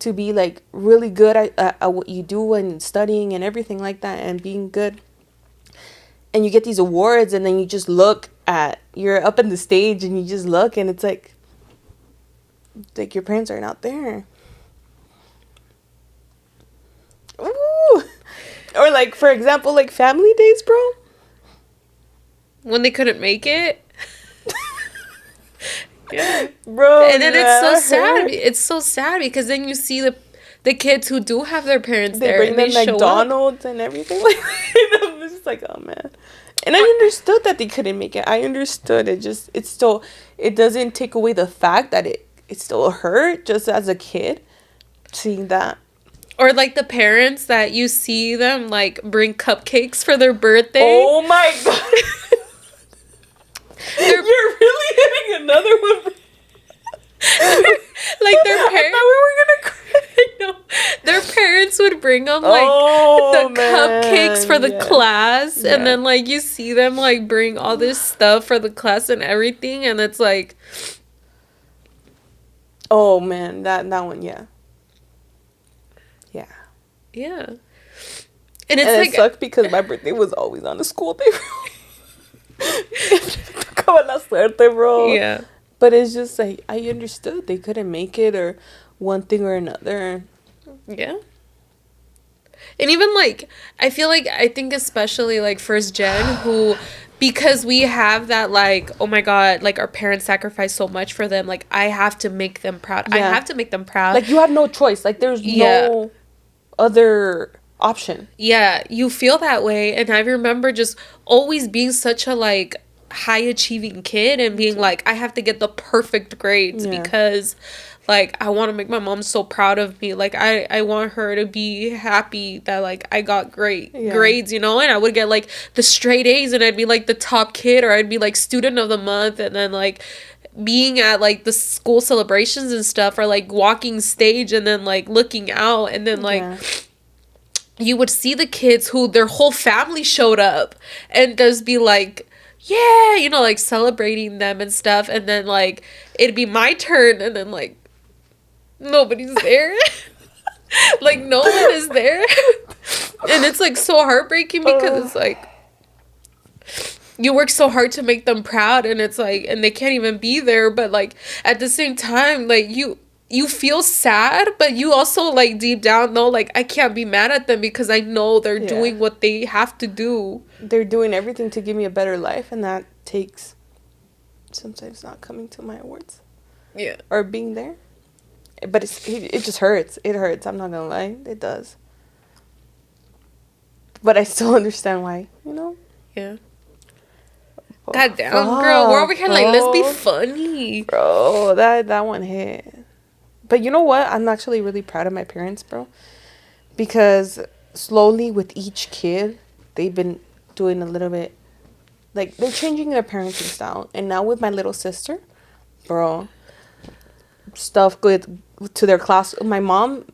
Speaker 2: to be, like, really good at what you do and studying and everything like that and being good. And you get these awards, and then you just you're up in the stage, and you just look, and it's like your parents are not there. Ooh. Or, like, for example, like, family days, bro.
Speaker 1: When they couldn't make it. Yeah.
Speaker 2: Bro.
Speaker 1: And then it's so sad. It's so sad, because then you see the kids who do have their parents there.
Speaker 2: They bring them McDonald's and everything. Like, I'm just like, oh, man. And I understood that they couldn't make it. I understood. It doesn't take away the fact that it still hurt just as a kid seeing that.
Speaker 1: Or like the parents that you see them like bring cupcakes for their birthday.
Speaker 2: Oh my god. You're really hitting another one.
Speaker 1: Like their parents.
Speaker 2: I thought we were gonna cry.
Speaker 1: I know. Their parents would bring them like the cupcakes for the class, and then like you see them like bring all this stuff for the class and everything, and it's like,
Speaker 2: oh man, that one, yeah.
Speaker 1: And
Speaker 2: And
Speaker 1: it's
Speaker 2: it sucked because my birthday was always on a school day. Como la suerte, bro.
Speaker 1: Yeah.
Speaker 2: But it's just like, I understood they couldn't make it or one thing or another.
Speaker 1: Yeah. And even like, I think especially like first gen who, because we have that like, oh my God, like our parents sacrificed so much for them. Like I have to make them proud. I have to make them proud.
Speaker 2: Like you have no choice. Like there's no other option.
Speaker 1: Yeah, you feel that way. And I remember just always being such a like high achieving kid and being like, I have to get the perfect grades because like I want to make my mom so proud of me. Like I want her to be happy that like I got great grades, you know, and I would get like the straight A's and I'd be like the top kid, or I'd be like student of the month, and then like being at like the school celebrations and stuff, or like walking stage and then like looking out, and then like you would see the kids who their whole family showed up and just be like, yeah, you know, like celebrating them and stuff. And then like it'd be my turn, and then like nobody's there. Like no one is there. And it's like so heartbreaking because it's like you work so hard to make them proud, and it's like, and they can't even be there. But like at the same time, like you feel sad, but you also like deep down know like I can't be mad at them because I know they're doing what they have to do.
Speaker 2: They're doing everything to give me a better life, and that takes sometimes not coming to my awards.
Speaker 1: Yeah.
Speaker 2: Or being there. But it just hurts. It hurts. I'm not gonna lie. It does. But I still understand why, you know?
Speaker 1: Yeah. God damn, girl. We're over here like, let's be funny.
Speaker 2: Bro, that one hit. But you know what? I'm actually really proud of my parents, bro. Because slowly with each kid, they've been doing a little bit, like, they're changing their parenting style. And now with my little sister, bro, stuff good to their class. My mom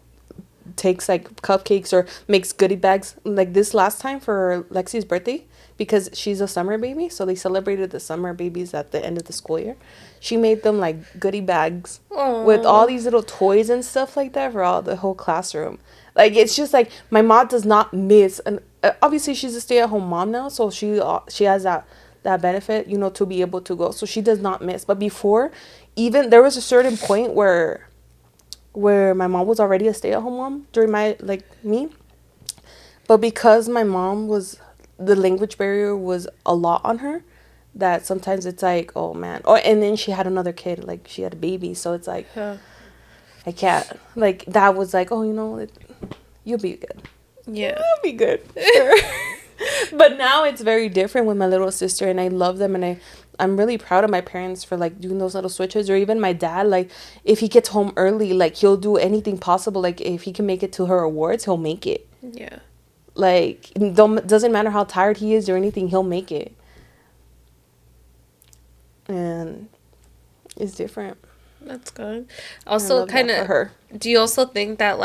Speaker 2: takes, like, cupcakes or makes goodie bags. Like, this last time for Lexi's birthday, because she's a summer baby, so they celebrated the summer babies at the end of the school year. She made them like goodie bags with all these little toys and stuff like that for all the whole classroom. Like it's just like my mom does not miss, and obviously she's a stay-at-home mom now, so she has that benefit, you know, to be able to go. So she does not miss. But before, even there was a certain point where my mom was already a stay-at-home mom during my me, but because my mom was, the language barrier was a lot on her, that sometimes it's like, oh man. And then she had another kid, like she had a baby, so it's like I can't, like that was like, oh, you know, you'll be good.
Speaker 1: Yeah,
Speaker 2: you'll be good. Sure. But now it's very different with my little sister, and I love them, and I'm really proud of my parents for like doing those little switches. Or even my dad, like if he gets home early, like he'll do anything possible. Like if he can make it to her awards, he'll make it.
Speaker 1: Yeah. Like,
Speaker 2: doesn't matter how tired he is or anything, he'll make it. And it's different.
Speaker 1: That's good. Also, kind of, do you also think that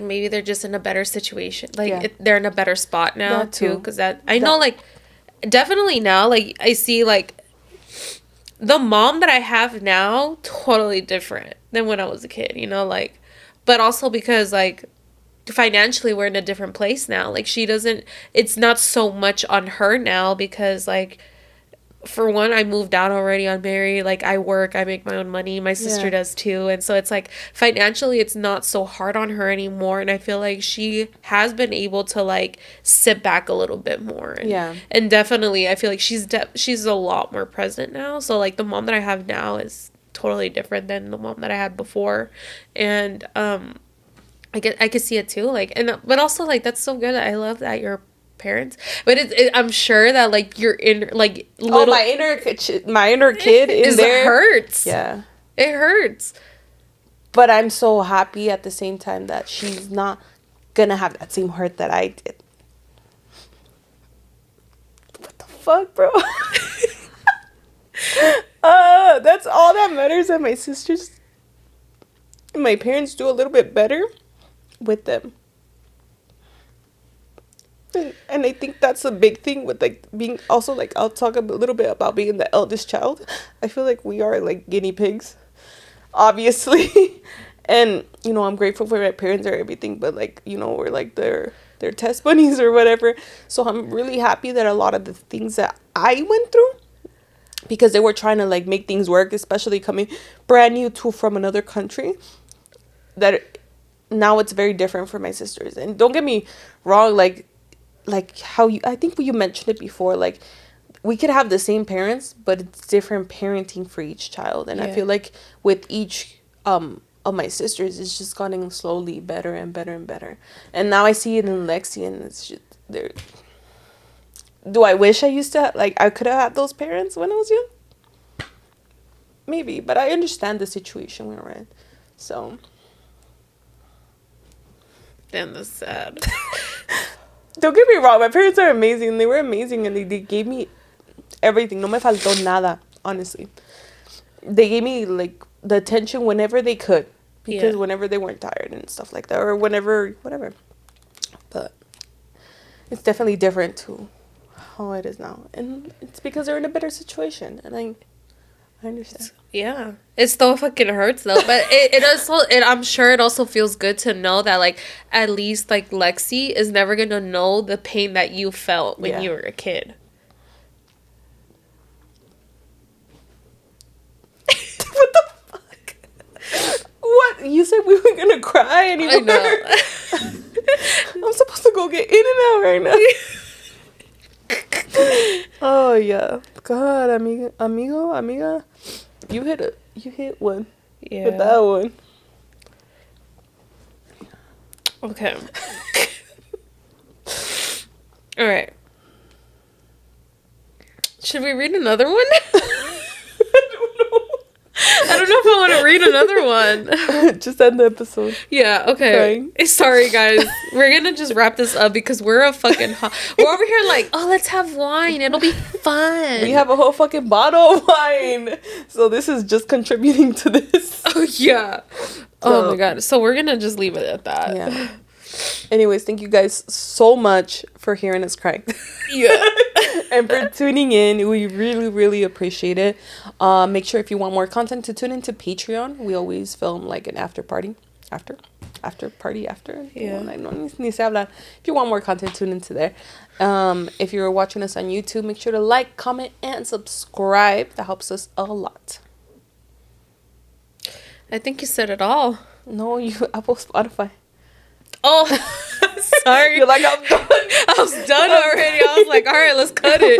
Speaker 1: maybe they're just in a better situation? Like, they're in a better spot now, too? Because I know, like, definitely now, like, I see, like, the mom that I have now, totally different than when I was a kid, you know? Like, but also because, like, financially we're in a different place now. Like it's not so much on her now because like for one, I moved out already, I'm married, like I work, I make my own money, my sister does too, and so it's like financially it's not so hard on her anymore, and I feel like she has been able to like sit back a little bit more, and definitely I feel like she's a lot more present now. So like the mom that I have now is totally different than the mom that I had before, and I could see it too, like, and but also like that's so good. I love that your parents, but I'm sure that like your inner like
Speaker 2: little my inner kid in there
Speaker 1: hurts.
Speaker 2: Yeah,
Speaker 1: it hurts.
Speaker 2: But I'm so happy at the same time that she's not gonna have that same hurt that I did. What the fuck, bro? That's all that matters, that my sisters and my parents do a little bit better with them. And I think that's a big thing with like being also like, I'll talk a little bit about being the eldest child. I feel like we are like guinea pigs, obviously. And you know, I'm grateful for my parents or everything, but like, you know, we're like their test bunnies or whatever. So I'm really happy that a lot of the things that I went through, because they were trying to like make things work, especially coming brand new from another country, that now it's very different for my sisters. And don't get me wrong, like how I think you mentioned it before, like we could have the same parents, but it's different parenting for each child. And I feel like with each of my sisters, it's just gotten slowly better and better and better. And now I see it in Lexi, and it's just there. Do I wish I used to like I could have had those parents when I was young? Maybe, but I understand the situation we were in. So
Speaker 1: damn, that's sad.
Speaker 2: Don't get me wrong, my parents are amazing. They were amazing, and they gave me everything. No me faltó nada, honestly. They gave me like the attention whenever they could, because whenever they weren't tired and stuff like that, or whenever whatever. But it's definitely different to how it is now, and it's because they're in a better situation, and I understand.
Speaker 1: Yeah, it still fucking hurts though, but it also I'm sure it also feels good to know that like at least like Lexi is never gonna know the pain that you felt when you were a kid.
Speaker 2: What the fuck? What, you said we were gonna cry anymore? I know. I'm supposed to go get in and out right now. Oh yeah, God, amiga, you hit one. Yeah, with that one.
Speaker 1: Okay. All right. Should we read another one? I don't know if I want to read another one.
Speaker 2: Just end the episode.
Speaker 1: Yeah, okay. Crying. Sorry, guys. We're going to just wrap this up because we're a fucking... We're over here like, oh, let's have wine. It'll be fun.
Speaker 2: We have a whole fucking bottle of wine. So this is just contributing to this.
Speaker 1: Oh, yeah. Oh, my God. So we're going to just leave it at that.
Speaker 2: Yeah. Anyways, thank you guys so much for hearing us cry.
Speaker 1: Yeah.
Speaker 2: And for tuning in. We really, really appreciate it. Make sure if you want more content to tune into Patreon. We always film like an after party. After. Yeah. I no ni sé hablar. If you want more content, tune into there. If you're watching us on YouTube, make sure to like, comment, and subscribe. That helps us a lot.
Speaker 1: I think you said it all.
Speaker 2: No, you Apple, Spotify.
Speaker 1: Oh, sorry.
Speaker 2: You're like, I'm done.
Speaker 1: I was done already. I was like, all right, let's cut it.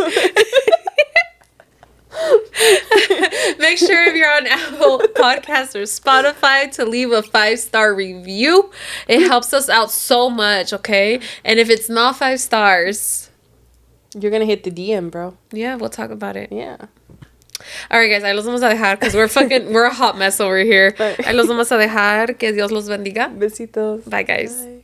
Speaker 1: Make sure if you're on Apple Podcasts or Spotify to leave a 5-star review. It helps us out so much, okay? And if it's not 5 stars,
Speaker 2: you're going to hit the DM, bro.
Speaker 1: Yeah, we'll talk about it.
Speaker 2: Yeah.
Speaker 1: All right, guys, ahí los vamos a dejar because we're a hot mess over here. Ahí los vamos a dejar. Que Dios los bendiga.
Speaker 2: Besitos.
Speaker 1: Bye, guys.
Speaker 2: Bye.